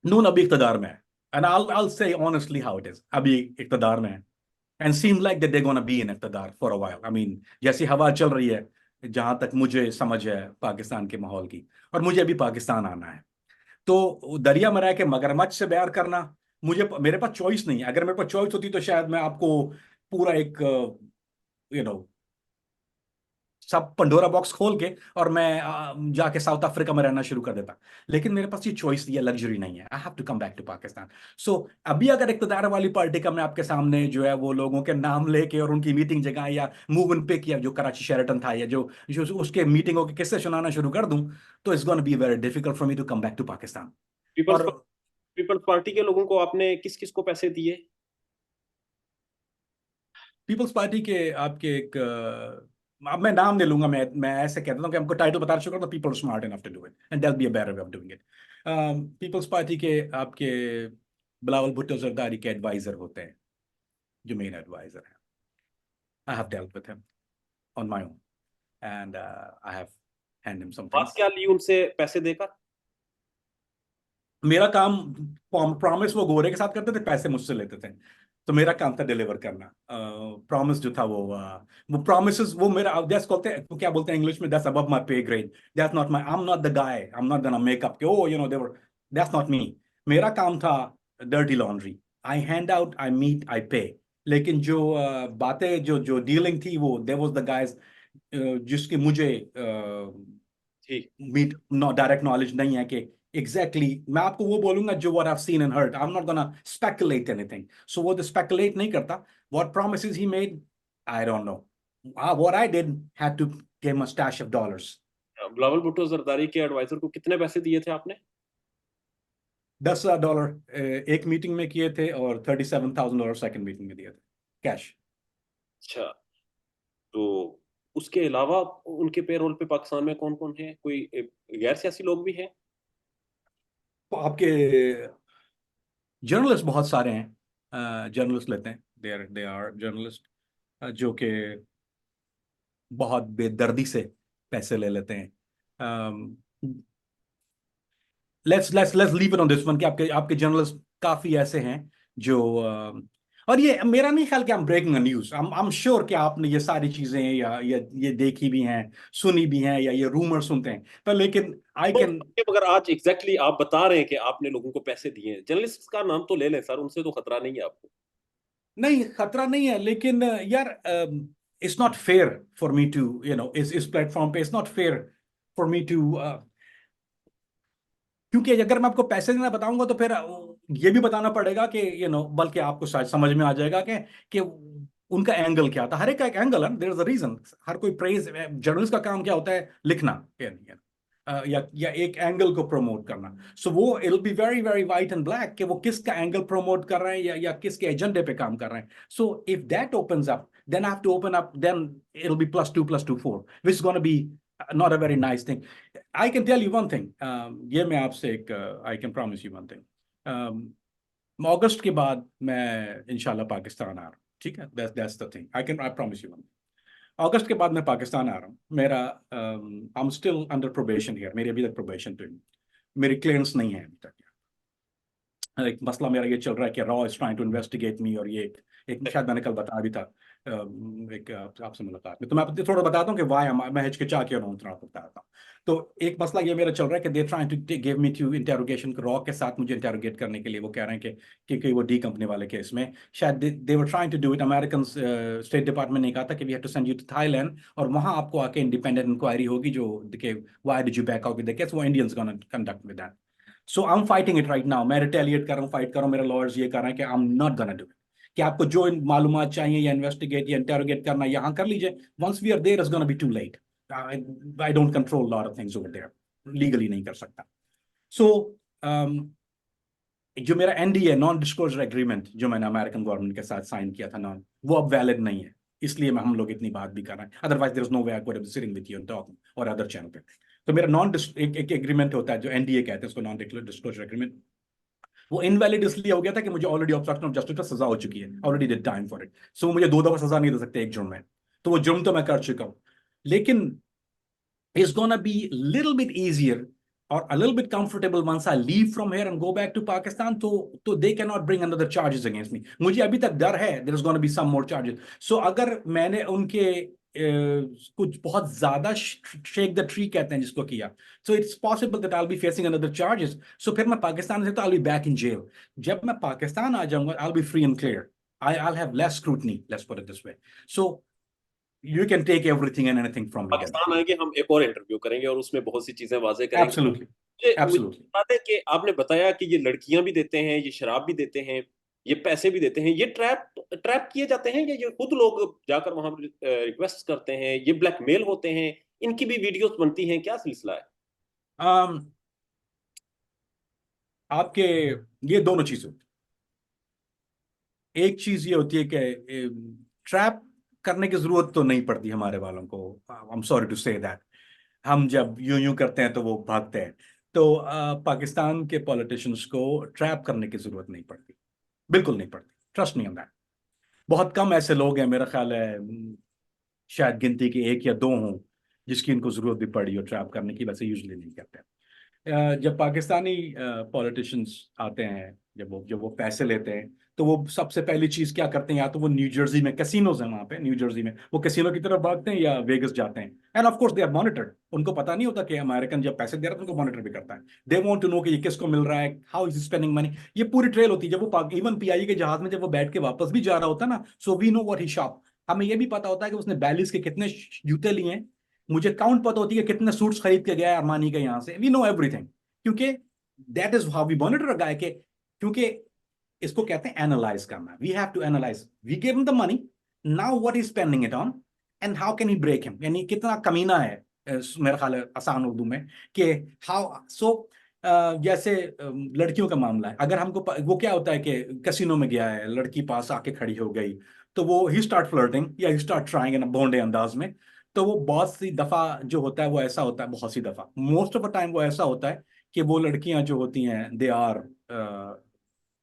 नून अभी इक्तदार में है, and I'll say honestly how it is, अभी इक्तदार में है, and seems like that they're gonna be in इक्तदार for a while. I mean, जैसी हवा चल रही है, जहां तक मुझे समझ है पाकिस्तान के माहौल की, और मुझे अभी पाकिस्तान आना है, तो दरिया में रह के मगरमच्छ से बैर करना, मुझे, मेरे पास चॉइस नहीं है। अगर मेरे पास चॉइस होती तो शायद मैं आपको पूरा एक यू नो सब पंडोरा बॉक्स खोल के और मैं जाके साउथ अफ्रीका में रहना शुरू कर देता। लेकिन मेरे पास ये चॉइस, ये लग्जरी नहीं है। I have to come back to Pakistan. So अभी अगर इक्तदार वाली पार्टी का मैं आपके सामने जो है वो लोगों के नाम लेके और उनकी मीटिंग जगह या मूव इन पे किया, जो कराची शेरेटन था, या जो उसके मीटिंगों के किस्से सुनाना शुरू कर दूं, तो it's gonna be very difficult for me to come back to Pakistan. Peoples और पीपल्स पार्टी के लोगों को आपने किस किस को पैसे दिए? पीपल्स पार्टी के आपके एक अब मैं नाम नहीं लूंगा, मैं ऐसे कहता हूँ कि हमको टाइटल बता चुका, तो people smart enough to do it, and there be a better way of doing it. Peoples party के आपके बिलावल भुट्टो जरदारी के एडवाइजर होते हैं, जो मेन एडवाइजर है। I have dealt with him on my own, and I have hand him some bad things. क्या ली उनसे पैसे देकर? मेरा काम, प्रॉमिस वो गोरे के साथ करते थे, पैसे मुझसे लेते थे। तो मेरा काम था डिलीवर करना। प्रॉमिस जो था वो प्रॉमिसेस, वो मेरा दैट्स कहते हैं, वो क्या बोलते हैं इंग्लिश में, that's above my pay grade. That's not my, I am not the guy, I am not gonna make up K O you know they were, that's not me. मेरा काम था dirty laundry. I hand out, I meet, I pay. लेकिन जो बातें, जो जो dealing थी, वो देयर वाज द गाइस जिसकी मुझे ठीक। मीट नो डायरेक्ट नॉलेज नहीं है कि एग्जैक्टली मैं आपको वो बोलूंगा जो what I have seen and heard. I am not gonna speculate anything. So वो तो स्पेकुलेट नहीं करता। What promises he made, I don't know. What I did had to give him a stash of dollars. Bilawal Bhutto Zardari के adviser को कितने पैसे दिए थे आपने? $10,000 एक मीटिंग में किए थे, और $37,000 सेकंड मीटिंग में दिए थे, कैश। अच्छा। तो उसके अलावा उनके पेरोल पे पाकिस्तान में कौन कौन है? कोई गैर सियासी लोग भी हैं? तो आपके जर्नलिस्ट बहुत सारे हैं, जर्नलिस्ट लेते हैं, दे आर जर्नलिस्ट जो कि बहुत बेदर्दी से पैसे ले लेते हैं। Let's leave it on this one कि आपके आपके जर्नलिस्ट काफी ऐसे हैं जो और ये मेरा नहीं ख्याल कि हम breaking news, I am sure कि आपने ये सारी चीजें या ये देखी भी हैं, सुनी भी हैं, या ये रूमर सुनते हैं, पर लेकिन आई तो कैन। अगर आज एग्जैक्टली आप बता रहे हैं कि आपने लोगों को पैसे दिए हैं, जर्नलिस्ट का नाम तो ले लें सर, उनसे तो खतरा नहीं है आपको? नहीं, खतरा नहीं है, लेकिन यार it's not fair for me to you know इस प्लेटफॉर्म पे, it's not fair for me to, क्योंकि अगर मैं आपको पैसे देना बताऊंगा तो फिर ये भी बताना पड़ेगा कि बल्कि आपको शायद समझ में आ जाएगा कि उनका एंगल क्या था। हर एक का एक एंगल है, देयर इज अ रीजन। हर कोई प्रेज, जर्नलिस्ट का काम क्या होता है, लिखना या एक एंगल को प्रमोट करना। सो वो it be very very white and black कि वो किसका एंगल प्रमोट कर रहे हैं या किसके एजेंडे पे काम कर रहे हैं। So if that opens up, then I have to open up, then it be +2 + 2 4, which is gonna be not a very nice thing. I can tell you one thing. ये मैं आपसे एक I can promise you one thing. अगस्त के बाद मैं इंशाल्लाह पाकिस्तान आ रहा हूँ, ठीक है? That's the thing. I promise you one thing. अगस्त के बाद मैं पाकिस्तान आ रहा हूँ। मेरा I'm still under probation here. मेरी अभी तक probation पे हूँ। मेरी क्लियरेंस नहीं है अभी तक। एक मसला मेरा ये चल रहा है कि रॉ is trying to investigate me, और ये एक शायद मैंने कल बताया भी था एक आपसे मुलाकात में। तो मैं आपको थोड़ा बताता हूँ कि वाई मैं हिचकिचा क्यों रहा हूँ, थोड़ा आपको बताता हूँ। तो एक मसला ये मेरा चल रहा है कि they trying to give me to interrogation, रॉ के साथ मुझे इंटेरोगेट करने के लिए वो कह रहे हैं कि वो डी कंपनी वाले केस में शायद they were trying to do it. American State Department ने कहा था कि we have to send you to Thailand, और वहां आपको आके इंडिपेंडेंट इंक्वायरी होगी जो कि why did you back out with the case, वो Indians gonna conduct with that. So I am fighting it right now. मैं रिटेलिएट कर रहा हूँ, फाइट कर रहा हूँ। मेरे लॉयर्स ये कर रहे हैं कि आई am not gonna do it, कि आपको जो मालूमात चाहिए या इन्वेस्टिगेट या इंटेरोगेट करना यहाँ कर लीजिए। Once we are there is gonna be too late. I don't control lot of things over there, legally नहीं कर सकता। सो जो मेरा एनडीए, नॉन डिस्क्लोजर एग्रीमेंट, जो मैंने अमेरिकन गवर्नमेंट के साथ साइन किया था नॉन, वो अब वैलिड नहीं है। इसलिए हम लोग इतनी बात भी कर रहे हैं, otherwise there is no way I could have sitting with you and talking और अदर चैनल पे। तो मेरा एक एग्रीमेंट होता है जो एनडीए कहते हैं उसको, नॉन डिस्क्लोजर एग्रीमेंट, वो इनवैलिड इसलिए हो गया था कि मुझे ऑलरेडी ऑब्स्ट्रक्शन ऑफ जस्टिस पर सजा हो चुकी है, already did time for it. So मुझे 2 दफा सजा नहीं दे सकते एक जुर्म में। तो वो जुर्म तो मैं कर चुका हूं। लेकिन it's gonna be a little bit easier or a little bit comfortable once I leave from here and go back to Pakistan. तो they cannot bring another charges against me. मुझे अभी तक डर है there is gonna be some more charges. So अगर मैंने उनके कुछ बहुत ज्यादा शेक द ट्री कहते हैं जिसको किया, so it's possible that I'll be facing another charges. So फिर मैं पाकिस्तान से तो I'll be back in jail. जब मैं पाकिस्तान आ जाऊंगा I'll be free and clear. I'll have less scrutiny, let's put it this way. So you can take everything and anything from me then. Pakistan आएंगे, हम एक और इंटरव्यू करेंगे और उसमें बहुत सी चीजें वाजे करेंगे। Absolutely. मुझे Absolutely. बता दें कि आपने बताया कि ये लड़कियां भी देते हैं, ये शराब भी देते हैं, ये पैसे भी देते हैं, ये ट्रैप ट्रैप किए जाते हैं, या ये खुद लोग जाकर वहां रिक्वेस्ट करते हैं, ये ब्लैकमेल होते हैं, इनकी भी वीडियोस बनती हैं, क्या सिलसिला है? um, आपके ये दोनों चीजें, एक चीज ये होती है कि ट्रैप करने की जरूरत तो नहीं पड़ती हमारे वालों को। I am sorry to say that. हम जब यूं यूं करते हैं तो वो भागते हैं। तो पाकिस्तान के पॉलिटिशियंस को ट्रैप करने की जरूरत नहीं पड़ती, बिल्कुल नहीं पड़ती। ट्रस्ट नहीं ऑन दैट। बहुत कम ऐसे लोग हैं, मेरा ख्याल है शायद गिनती के 1 या 2 हों जिसकी इनको जरूरत भी पड़ी हो ट्रैप करने की, वैसे यूजली नहीं करते। जब पाकिस्तानी पॉलिटिशियंस आते हैं, जब वो पैसे लेते हैं, तो वो सबसे पहली चीज क्या करते हैं, या तो वो न्यू जर्सी में कैसीनोज हैं, वहां पे न्यू जर्सी में वो कैसीनो की तरफ भागते हैं या वेगस जाते हैं। And of course they are monitored. उनको पता नहीं होता कि अमेरिकन जब पैसे दे रहा है तो उनको मॉनिटर भी करता है। दे वांट टू नो कि ये किसको मिल रहा है, हाउ इज स्पेंडिंग मनी। ये पूरी ट्रेल होती है। जब वो इवन पीआईए के जहाज में जब वो बैठ के वापस भी जा रहा होता है ना, so we know what he shop. हमें ये भी पता होता है कि उसने बैलिस के कितने जूते लिए हैं। मुझे काउंट पता होती है कि कितने सूट्स खरीद के गया है अरमानी के यहाँ से। वी नो एवरीथिंग, क्योंकि that is how we monitor a guy के। क्योंकि इसको कहते हैं एनालाइज करना। We have to analyse, we give him the money, now what is spending it on, and how can we break him. यानी कितना कमीना है, मेरा ख्याल है आसान उर्दू में, कि हाउ सो जैसे लड़कियों का मामला है। अगर हमको वो क्या होता है कि कैसीनो में गया है, लड़की पास आके खड़ी हो गई, तो वो ही स्टार्ट फ्लर्टिंग या ही स्टार्ट ट्राइंग इन भोंडे अंदाज में। तो वो बहुत सी दफा जो होता है वो ऐसा होता है, बहुत सी दफा, मोस्ट ऑफ द टाइम वो ऐसा होता है कि वो लड़कियां जो होती हैं दे आर,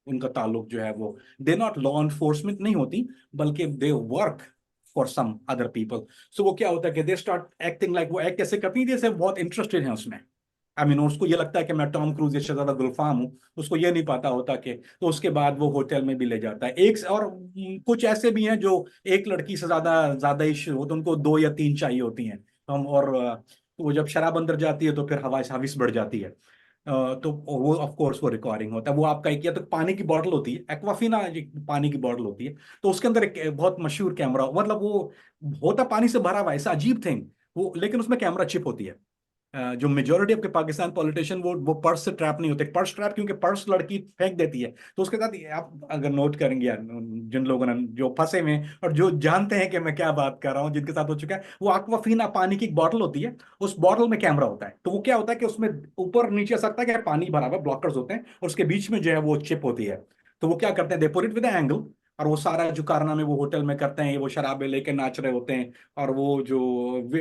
उनका ताल्लुक जो है वो, दे नॉट लॉ एनफोर्समेंट नहीं होती, बल्कि they work for some other people. So वो क्या होता है कि दे स्टार्ट एक्टिंग लाइक, वो एक्ट कैसे करती है जैसे बहुत इंटरेस्टेड है उसमें। आई मीन उसको ये लगता है कि मैं टॉम क्रूज या शहजादा गुलफाम हूँ। उसको ये नहीं पता होता कि, तो उसके बाद वो होटल में भी ले जाता है एक। और कुछ ऐसे भी हैं जो एक लड़की से ज्यादा ज्यादा ही हो, तो उनको दो या तीन चाहिए होती हैं। हम और तो वो जब शराब अंदर जाती है तो फिर हवा हविस बढ़ जाती है। तो वो ऑफ कोर्स वो रिकॉर्डिंग होता है। वो आपका एक, या तो पानी की बॉटल होती है, एक्वाफिना पानी की बॉटल होती है, तो उसके अंदर एक बहुत मशहूर कैमरा, मतलब वो होता पानी से भरा हुआ, ऐसा अजीब थिंग वो, लेकिन उसमें कैमरा चिप होती है। जो मेजोरिटी आपके पाकिस्तान पॉलिटिशियन वो पर्स से ट्रैप नहीं होते। पर्स ट्रैप, क्योंकि पर्स लड़की फेंक देती है, तो उसके साथ आप अगर नोट करेंगे यार, जिन लोगों ने जो फंसे हुए हैं और जो जानते हैं कि मैं क्या बात कर रहा हूँ, जिनके साथ हो चुका है, वो एक्वाफीना पानी की एक बॉटल होती है, उस बॉटल में कैमरा होता है। तो वो क्या होता है कि उसमें ऊपर नीचे सकता है कि पानी भरा हुआ, ब्लॉकर्स होते हैं, और उसके बीच में जो है वो चिप होती है। तो वो क्या करते हैं, they put it with angle, और वो सारा जो कारनामे वो होटल में करते हैं, वो शराबे लेके नाच रहे होते हैं, और वो जो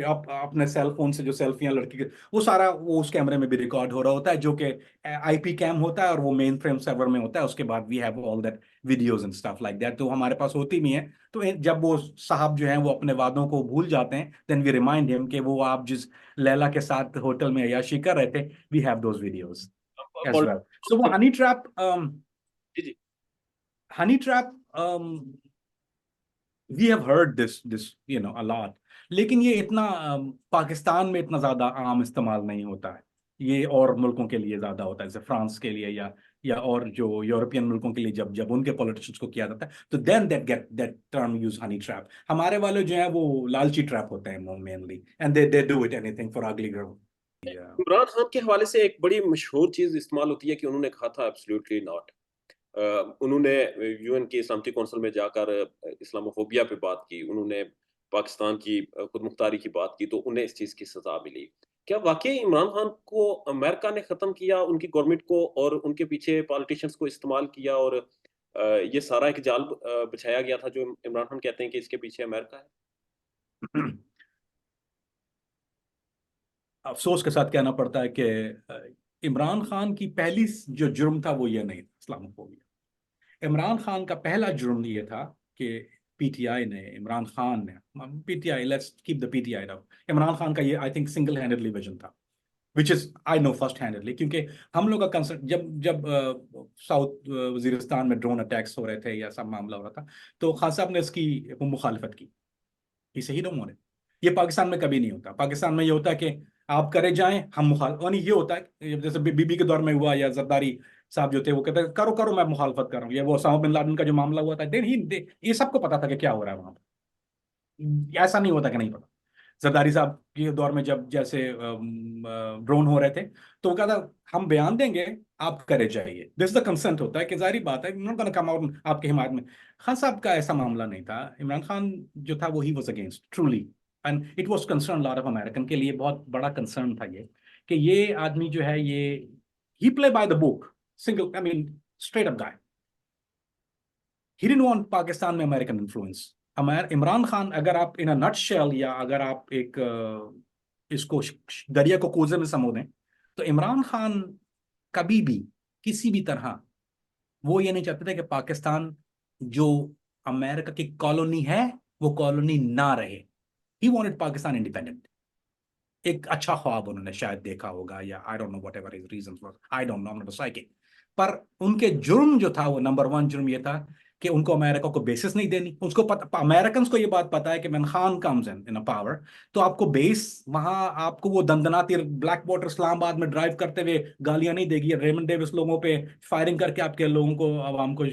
अपने सेल फोन से जो सेल्फियां लड़की के, वो सारा वो उस कैमरे में भी रिकॉर्ड हो रहा होता है, जो कि आईपी कैम होता है, और वो मेन फ्रेम सर्वर में होता है। उसके बाद we have all that videos and stuff like that, तो हमारे पास होती भी है। तो जब वो साहब जो हैं वो अपने वादों को भूल जाते हैं, देन वी रिमाइंड हिम कि वो आप जिस लैला के साथ होटल में अय्याशी कर रहे थे, we have those videos as well. So वो जी जी। Honey trap, we have heard this a lot, लेकिन ये इतना पाकिस्तान में इतना ज्यादा आम इस्तेमाल नहीं होता है। ये और मुल्कों के लिए ज्यादा होता है, जैसे फ्रांस के लिए, या और जो यूरोपियन मुल्कों के लिए, जब जब उनके पॉलिटिशियंस को किया जाता है, तो then that term use honey trap. हमारे वाले जो हैं वो लालची ट्रैप होते हैं mainly, and they do it anything for ugly girl. Imran Khan के हवाले से एक बड़ी मशहूर चीज इस्तेमाल होती है कि उन्होंने कहा था एब्सोल्युटली नॉट। उन्होंने यूएन की सलामती कौंसिल में जाकर इस्लामोफोबिया पे बात की, उन्होंने पाकिस्तान की खुद मुख्तारी की बात की, तो उन्हें इस चीज़ की सज़ा मिली। क्या वाक़ई इमरान खान को अमेरिका ने ख़त्म किया, उनकी गवर्नमेंट को और उनके पीछे पॉलिटिशियंस को इस्तेमाल किया, और ये सारा एक जाल बिछाया गया था जो इमरान खान कहते हैं कि इसके पीछे अमेरिका है? अफसोस के साथ कहना पड़ता है कि इमरान खान की पहली जो जुर्म था वो ये नहीं था इस्लामोफोबिया। इमरान खान का पहला जुर्म ये था कि पीटीआई ने, इमरान खान ने, PTI, let's keep the PTI down, Imran Khan का ये I think single handedly vision था, which is I know first handedly, क्योंकि हम लोग का कंसर्न, जब जब साउथ वजीरिस्तान में ड्रोन अटैक्स हो रहे थे या सब मामला हो रहा था, तो खान साहब ने इसकी मुखालफत की। ये सही डोंट वांट इट। ये पाकिस्तान में कभी नहीं होता। पाकिस्तान में ये होता है कि आप करे जाएं, हम मुखाल, यानी ये होता है जैसे बीबी के दौर में हुआ, या जरदारी साहब जो थे वो कहते हैं करो करो मैं मुखालफत कर रहा हूँ, या वो ओसामा बिन लादेन का जो मामला हुआ था, देन ही ये सबको पता था कि क्या हो रहा है वहां पर। ऐसा नहीं होता कि नहीं पता। जरदारी साहब के दौर में जब जैसे ड्रोन हो रहे थे, तो वो कहता हम बयान देंगे, आप करे जाइए, दिस द कंसेंट होता है कि जाहिर बात है नॉट गोना कम आउट आपके हिमायत में। खान साहब का ऐसा मामला नहीं था। इमरान खान जो था वो he was against truly, and it was concern lot of American के लिए बहुत बड़ा कंसर्न था ये, कि ये आदमी जो है ये he play by the book, single, I mean straight up guy. He didn't want Pakistan में अमेरिकन इन्फ्लुएंस। इमरान खान, अगर आप इन अ नट शेल, या अगर आप एक इसको दरिया को कोजे में समो दें, तो इमरान खान कभी भी किसी भी तरह वो ये नहीं चाहते थे कि पाकिस्तान जो अमेरिका की कॉलोनी है वो कॉलोनी ना रहे। He wanted Pakistan independent. एक अच्छा ख्वाब उन्होंने शायद देखा होगा, या आई don't know what ever his reasons was, I don't no, I am not a psychic. पर उनके जुर्म जो था, वो नंबर वन जुर्म ये था कि उनको अमेरिका को बेसिस नहीं देनी। उसको पता, अमेरिकन को ये बात पता है कि when Khan comes in a power, तो आपको बेस वहां, आपको वो दंदनाती ब्लैक वाटर इस्लामाबाद में ड्राइव करते हुए गालियां नहीं देगी, रेमंड डेविस लोगों पे फायरिंग करके आपके लोगों को, आवाम को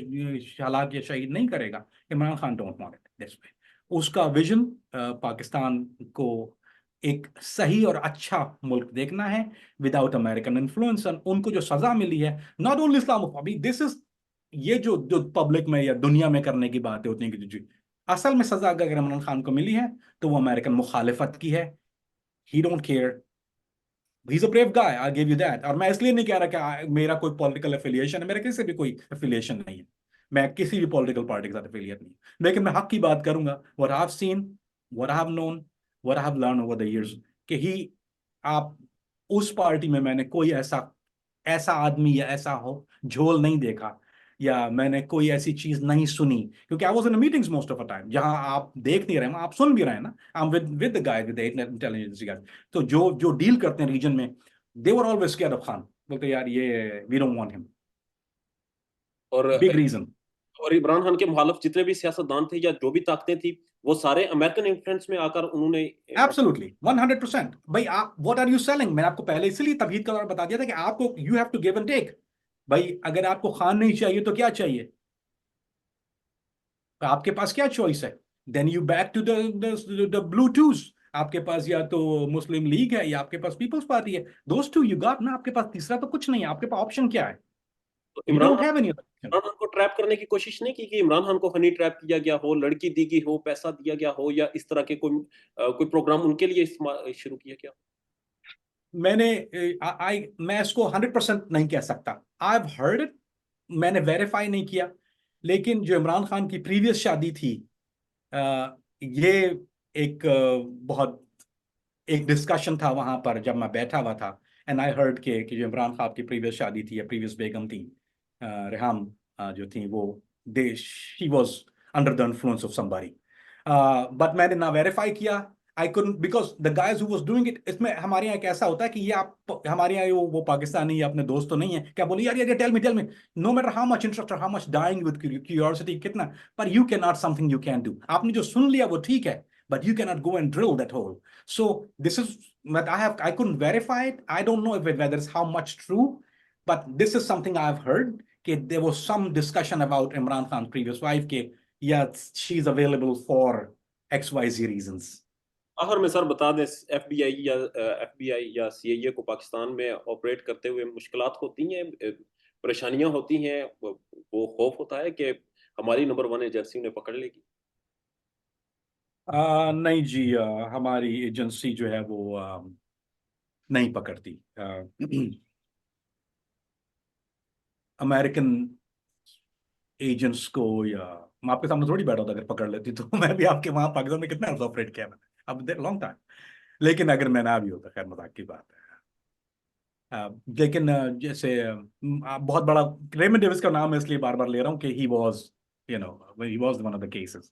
हलाक या शहीद नहीं करेगा। Imran Khan don't want it this way. उसका विजन पाकिस्तान को एक सही और अच्छा मुल्क देखना है विदाउट अमेरिकन इन्फ्लुएंस। उनको जो सजा मिली है, not only Islamophobic, this is, ये जो जो पब्लिक में या दुनिया में करने की बातें होती हैं कि जो असल में सजा अगर इमरान खान को मिली है, तो वो अमेरिकन मुखालिफत की है। ही don't care, he is a brave guy, I give you that. और मैं इसलिए नहीं कह रहा कि मेरा कोई पॉलिटिकल एफिलिएशन है, मेरा किसी से भी कोई एफिलिएशन नहीं है, मैं किसी भी पॉलिटिकल पार्टी के साथ एफिलिएट नहीं, लेकिन मैं हक की बात करूंगा। What I have scene, what I have known, what I have learn over the years, कि ही, आप, उस पार्टी में मैंने कोई ऐसा ऐसा आदमी या ऐसा हो झोल नहीं देखा, या मैंने कोई ऐसी चीज नहीं सुनी, क्योंकि I was in meetings most of the time, जहां आप देख नहीं रहे हैं, आप सुन भी रहे हैं ना, I am with the guys, with the intelligence guys. तो जो जो डील करते हैं रीजन में, they were always scared of Khan, बोलते यार ये वी डोंट वांट हिम, और बिग रीजन। और इमरान खान के मुखालिफ जितने भी सियासतदान थे या जो भी ताकतें थी, वो सारे अमेरिकन इन्फ्लुएंस में आकर उन्होंने एब्सोल्युटली 100%। भाई आप, व्हाट आर यू सेलिंग, मैंने आपको पहले इसलिए तबहीद का बता दिया था कि आपको, you have to give and take. भाई अगर आपको खान नहीं चाहिए तो क्या चाहिए, तो आपके पास क्या चॉइस है? Then you back to the blue twos. आपके पास या तो मुस्लिम लीग है, या आपके पास पीपल्स पार्टी है, दोस्त टू यू गॉट ना, आपके पास तीसरा तो कुछ नहीं है, आपके पास ऑप्शन क्या है? तो you Imran don't have any option. Imran Khan को ट्रैप करने की कोशिश नहीं की कि इमरान खान को हनी ट्रैप किया गया हो, लड़की दी गई हो, पैसा दिया गया हो, या इस तरह के कोई प्रोग्राम उनके लिए शुरू किया गया? मैंने, आई, मैं इसको 100% नहीं कह सकता, आई हैव हर्ड इट, मैंने वेरीफाई नहीं किया। लेकिन जो इमरान खान की प्रीवियस शादी थी, ये एक बहुत एक डिस्कशन था वहां पर जब मैं बैठा हुआ था, एंड आई हर्ड के कि जो इमरान खान की प्रीवियस शादी थी या प्रीवियस बेगम थी, रेहाम, जो थी वो, they she was under the influence of somebody. But मैंने ना वेरीफाई किया, I couldn't, because the guys who was doing it, इसमें हमारे यहाँ एक ऐसा होता है कि ये आप, हमारे यहाँ वो पाकिस्तानी या अपने दोस्त तो नहीं है, क्या बोले यार, यार tell me, no matter how much interest और how much dying with curiosity कितना, पर you can not, something you can do, आपने जो सुन लिया वो ठीक है, but you cannot go and drill that hole. So this is what I couldn't verify it. I don't know if whether it's how much true, but this is something I've heard. There was some discussion about Imran Khan's previous wife. Yeah, she's available for XYZ reasons. आखिर में sir बता दें, FBI या CIA को पाकिस्तान में operate करते हुए मुश्किलात होती हैं, परेशानियां होती हैं, वो खौफ होता है कि हमारी नंबर वन एजेंसी उन्हें पकड़ लेगी। नहीं जी, हमारी एजेंसी जो है वो नहीं पकड़ती। अमेरिकन एजेंट्स को, या मैं आपके सामने थोड़ी बैठा होता अगर पकड़ लेती तो मैं भी आपके वहां पाकिस्तान में कितना ऑपरेट किया मैंने, अब लॉन्ग टाइम। लेकिन अगर मैं ना भी होता, खैर मजाक की बात है। लेकिन जैसे बहुत बड़ा, रेमंड डेविस का नाम मैं इसलिए बार बार ले रहा हूँ कि he was, you know, he was one of the cases.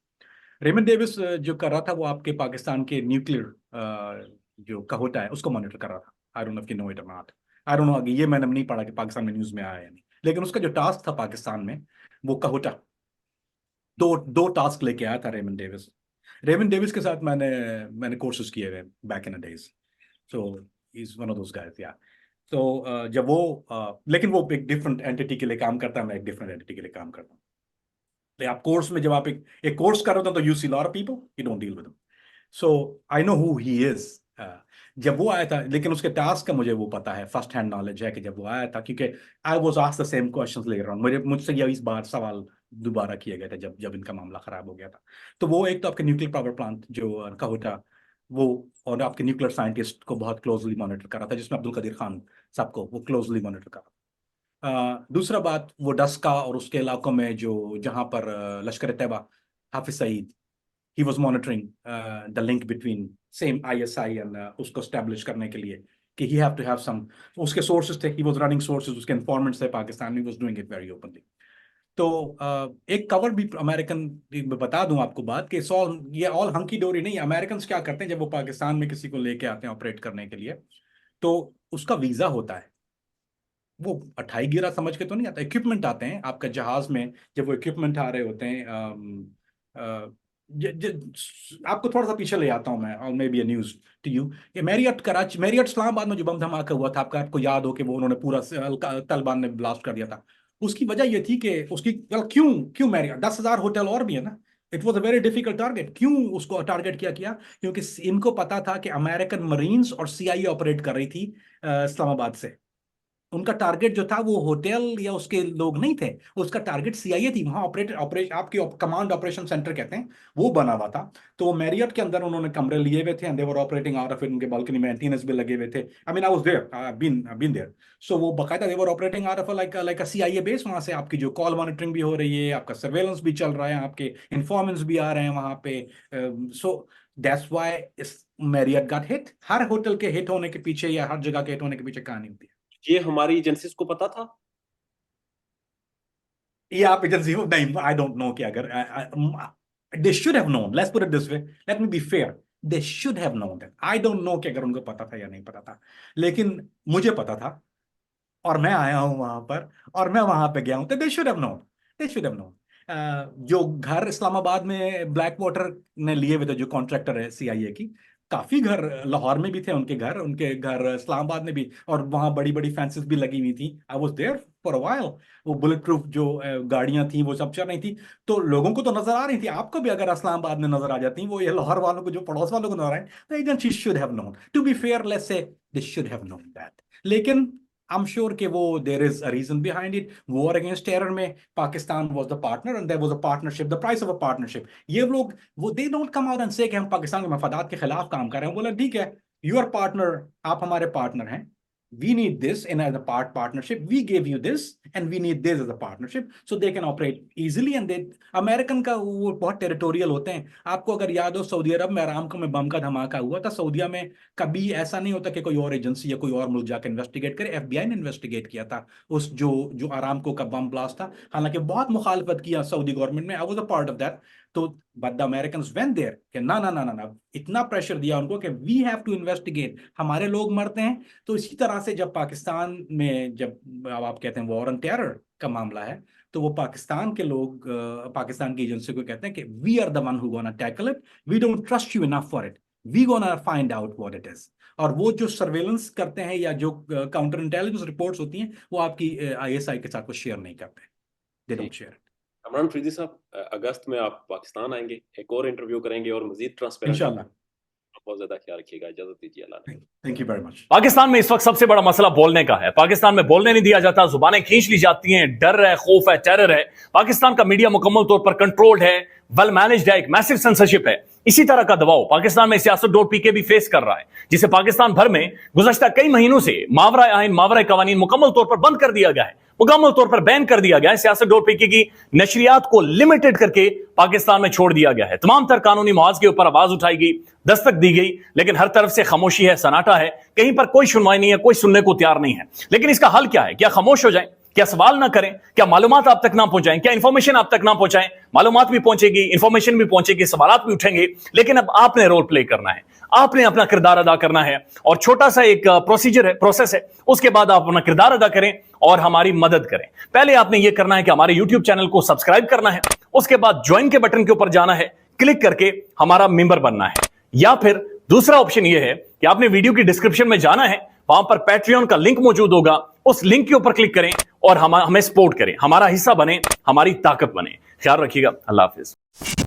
Raymond Davis जो कर रहा था, वो आपके पाकिस्तान के न्यूक्लियर जो कहोटा है उसको मॉनिटर कर रहा था। आई don't know if you know it और नॉट, आई डोंट नो, ये मैंने नहीं पढ़ा कि पाकिस्तान में न्यूज में आया या नहीं, लेकिन उसका जो टास्क था पाकिस्तान में, वो कहोटा, दो दो टास्क लेके आया था रेमंड डेविस। रेमंड डेविस के साथ मैंने मैंने कोर्सेज किए हुए back in the days, so is one of those guys, या। तो जब वो, लेकिन वो एक डिफरेंट एंटिटी के लिए काम करता है, मैं एक डिफरेंट एंटिटी के लिए काम करता हूँ। तो आप कोर्स में, जब आप एक कोर्स कर रहे हो तो you see lot of people, you don't deal with them. So I know who he is. जब वो आया था, लेकिन उसके टास्क का मुझे वो पता है, फर्स्ट हैंड नॉलेज है कि जब वो आया था, क्योंकि I was asked the same questions later on, मुझसे ये इस बार सवाल दोबारा किया गया था जब जब इनका मामला खराब हो गया था। तो वो एक तो आपके न्यूक्लियर पावर प्लांट जो कहोटा, वो, और आपके न्यूक्लियर साइंटिस्ट को बहुत क्लोजली मॉनिटर कर रहा था, जिसमें अब्दुल कदीर खान साहब को वो क्लोजली मॉनिटर कर रहा था। दूसरा बात, वो डस्का और उसके इलाकों में जो, जहां पर लश्कर Taiba, Hafiz Saeed, he was monitoring the link between same ISI and उसको establish करने के लिए कि he have to have some, उसके sources थे, he was running sources, उसके informants थे पाकिस्तान में, he was doing it very openly. तो एक कवर भी अमेरिकन, बता दूं आपको बात कि ये ऑल हंकी डोरी नहीं। अमेरिकन क्या करते हैं, जब वो पाकिस्तान में किसी को लेके आते हैं ऑपरेट करने के लिए, तो उसका वीजा होता है। वो अठाई गिरा समझ के तो नहीं आता, इक्विपमेंट आते हैं आपका जहाज में। जब वो इक्विपमेंट आ रहे होते हैं, आपको थोड़ा सा पीछे ले आता हूं मैं, और maybe a news to you. ये मैरियट कराची, मैरियट इस्लामाबाद में जो बम धमाका हुआ था, आपको याद हो कि वो उन्होंने पूरा तालिबान ने ब्लास्ट कर दिया था। उसकी वजह ये थी कि उसकी, क्यों क्यों मैरियट, 10,000 होटल और भी है ना। It was a very difficult target. क्यों उसको टारगेट किया? क्योंकि इनको पता था कि अमेरिकन मरीन्स और सीआईए ऑपरेट कर रही थी इस्लामाबाद से। उनका टारगेट जो था वो होटल या उसके लोग नहीं थे, उसका टारगेट सीआईए थी। वहां ऑपरेशन आपकी कमांड ऑपरेशन सेंटर कहते हैं, वो बना हुआ था। तो मैरियट के अंदर उन्होंने कमरे लिए हुए थे, and they were operating out of it. उनके बालकनी में एंटीनास भी लगे हुए थे। I mean I was there, I been there. So वो बकायदा they were operating out of like a CIA base. वहां से आपकी जो कॉल मॉनिटरिंग भी हो रही है, आपका सर्वेलेंस भी चल रहा है, आपके इन्फॉर्मेंट्स भी आ रहे हैं वहां पे। So that's why Marriott got hit. Her hotel के हिट होने के पीछे या हर जगह के हिट होने के पीछे कहानी होती है। ये हमारी एजेंसीज को पता था? ये आप एजेंसी हो नहीं, आई डोंट नो कि अगर दे should have known, let's put it this way, let me be fair, they should have known that. I don't no कि अगर उनको पता था या नहीं पता था, लेकिन मुझे पता था और मैं आया हूं वहां पर और मैं वहां पे गया हूं, तो दे should have known, they should have known. जो घर इस्लामाबाद में ब्लैक वाटर ने लिए हुए थे, जो कॉन्ट्रैक्टर है सीआईए की, काफी घर लाहौर में भी थे उनके घर इस्लामाबाद में भी, और वहां बड़ी बड़ी फेंसेस भी लगी हुई थी। I was there for a while. वो बुलेट प्रूफ जो गाड़ियां थी वो सब चल रही थी, तो लोगों को तो नजर आ रही थी। आपको भी अगर इस्लामाबाद में नजर आ जाती, वो ये लाहौर वालों को, जो पड़ोस वालों को नजर आए, तो agency should have known. To be fair, let's say they should have known that. लेकिन आई एम श्योर कि वो, there is a reason behind it. War against terror में Pakistan was the partner, and there was a partnership, the price of a partnership. ये लोग, वो they don't come out and say कि हम पाकिस्तान के मफादात के खिलाफ काम कर रहे हैं। बोला ठीक है, यू आर पार्टनर, आप हमारे पार्टनर हैं, we need this in as a partnership, we gave you this and we need this as a partnership, so they can operate easily। and they, American का वो बहुत टेरिटोरियल होते हैं। आपको अगर याद हो, सऊदी अरब में अरामको में बम का धमाका हुआ था, सऊदीया में कभी ऐसा नहीं होता कि कोई और एजेंसी या कोई और मुल्क जाकर इन्वेस्टिगेट करे। एफबीआई ने इन्वेस्टिगेट किया था उस जो अरामको का बम ब्लास्ट था। हालांकि बहुत मुखालफत किया सऊदी गवर्नमेंट में, I was a part of that. तो but the American went there कि ना ना ना ना ना, इतना प्रेशर दिया उनको कि वी हैव टू इन्वेस्टिगेट, हमारे लोग मरते हैं। तो इसी तरह से जब पाकिस्तान में, जब अब आप कहते हैं वॉर ऑन टेरर का मामला है, तो वो पाकिस्तान के लोग पाकिस्तान की एजेंसी को कहते हैं कि we are the one who gonna tackle it, we don't trust you enough for it, we gonna find out what it is. और वो जो सर्वेलेंस करते हैं या जो काउंटर इंटेलिजेंस रिपोर्ट्स होती हैं, वो आपकी आईएसआई के साथ वो शेयर नहीं करते, they don't share. Kamran Faridi साहब, अगस्त में आप पाकिस्तान आएंगे, एक और इंटरव्यू करेंगे और मजीद ट्रांसपेरेंट, इंशाल्लाह। बहुत ज्यादा ख्याल रखिएगा। इजाजत दीजिए, अल्लाह ने। Thank you very much. Pakistan में इस वक्त सबसे बड़ा मसला बोलने का है। पाकिस्तान में बोलने नहीं दिया जाता, जुबानें खींच ली जाती हैं, डर है, खौफ है, टेरर है। पाकिस्तान का मीडिया मुकम्मल तौर पर कंट्रोल्ड है, वेल मैनेज्ड है, एक मैसिव सेंसरशिप है। इसी तरह का दबाव पाकिस्तान में सियासतदोर भी फेस कर रहा है, जिसे पाकिस्तान भर में गुज़श्ता कई महीनों से मावरा आइन, मावरा कवानीन मुकम्मल तौर पर बंद कर दिया गया है, मुकम्मल तौर पर बैन कर दिया गया है। सियासतदोर की नशरियात को लिमिटेड करके पाकिस्तान में छोड़ दिया गया है। तमाम तर कानूनी मुआवजे के ऊपर आवाज उठाई गई, दस्तक दी गई, लेकिन हर तरफ से खामोशी है, सन्नाटा है, कहीं पर कोई सुनवाई नहीं है, कोई सुनने को तैयार नहीं है। लेकिन इसका हल क्या है? क्या खामोश हो जाएं? क्या सवाल ना करें? क्या मालूमात आप तक ना पहुंचाएं? क्या इंफॉर्मेशन आप तक ना पहुंचाएं? मालूमात भी पहुंचेगी, इंफॉर्मेशन भी पहुंचेगी, सवालात भी उठेंगे, लेकिन अब आपने रोल प्ले करना है, आपने अपना किरदार अदा करना है। और छोटा सा एक प्रोसीजर है, प्रोसेस है, उसके बाद आप अपना किरदार अदा करें और हमारी मदद करें। पहले आपने यह करना है कि हमारे यूट्यूब चैनल को सब्सक्राइब करना है, उसके बाद ज्वाइन के बटन के ऊपर जाना है, क्लिक करके हमारा मेंबर बनना है। या फिर दूसरा ऑप्शन यह है कि आपने वीडियो की डिस्क्रिप्शन में जाना है, वहां पर पैट्रियन का लिंक मौजूद होगा, उस लिंक के ऊपर क्लिक करें और हमें सपोर्ट करें, हमारा हिस्सा बने, हमारी ताकत बने। ख्याल रखिएगा। अल्लाह हाफिज।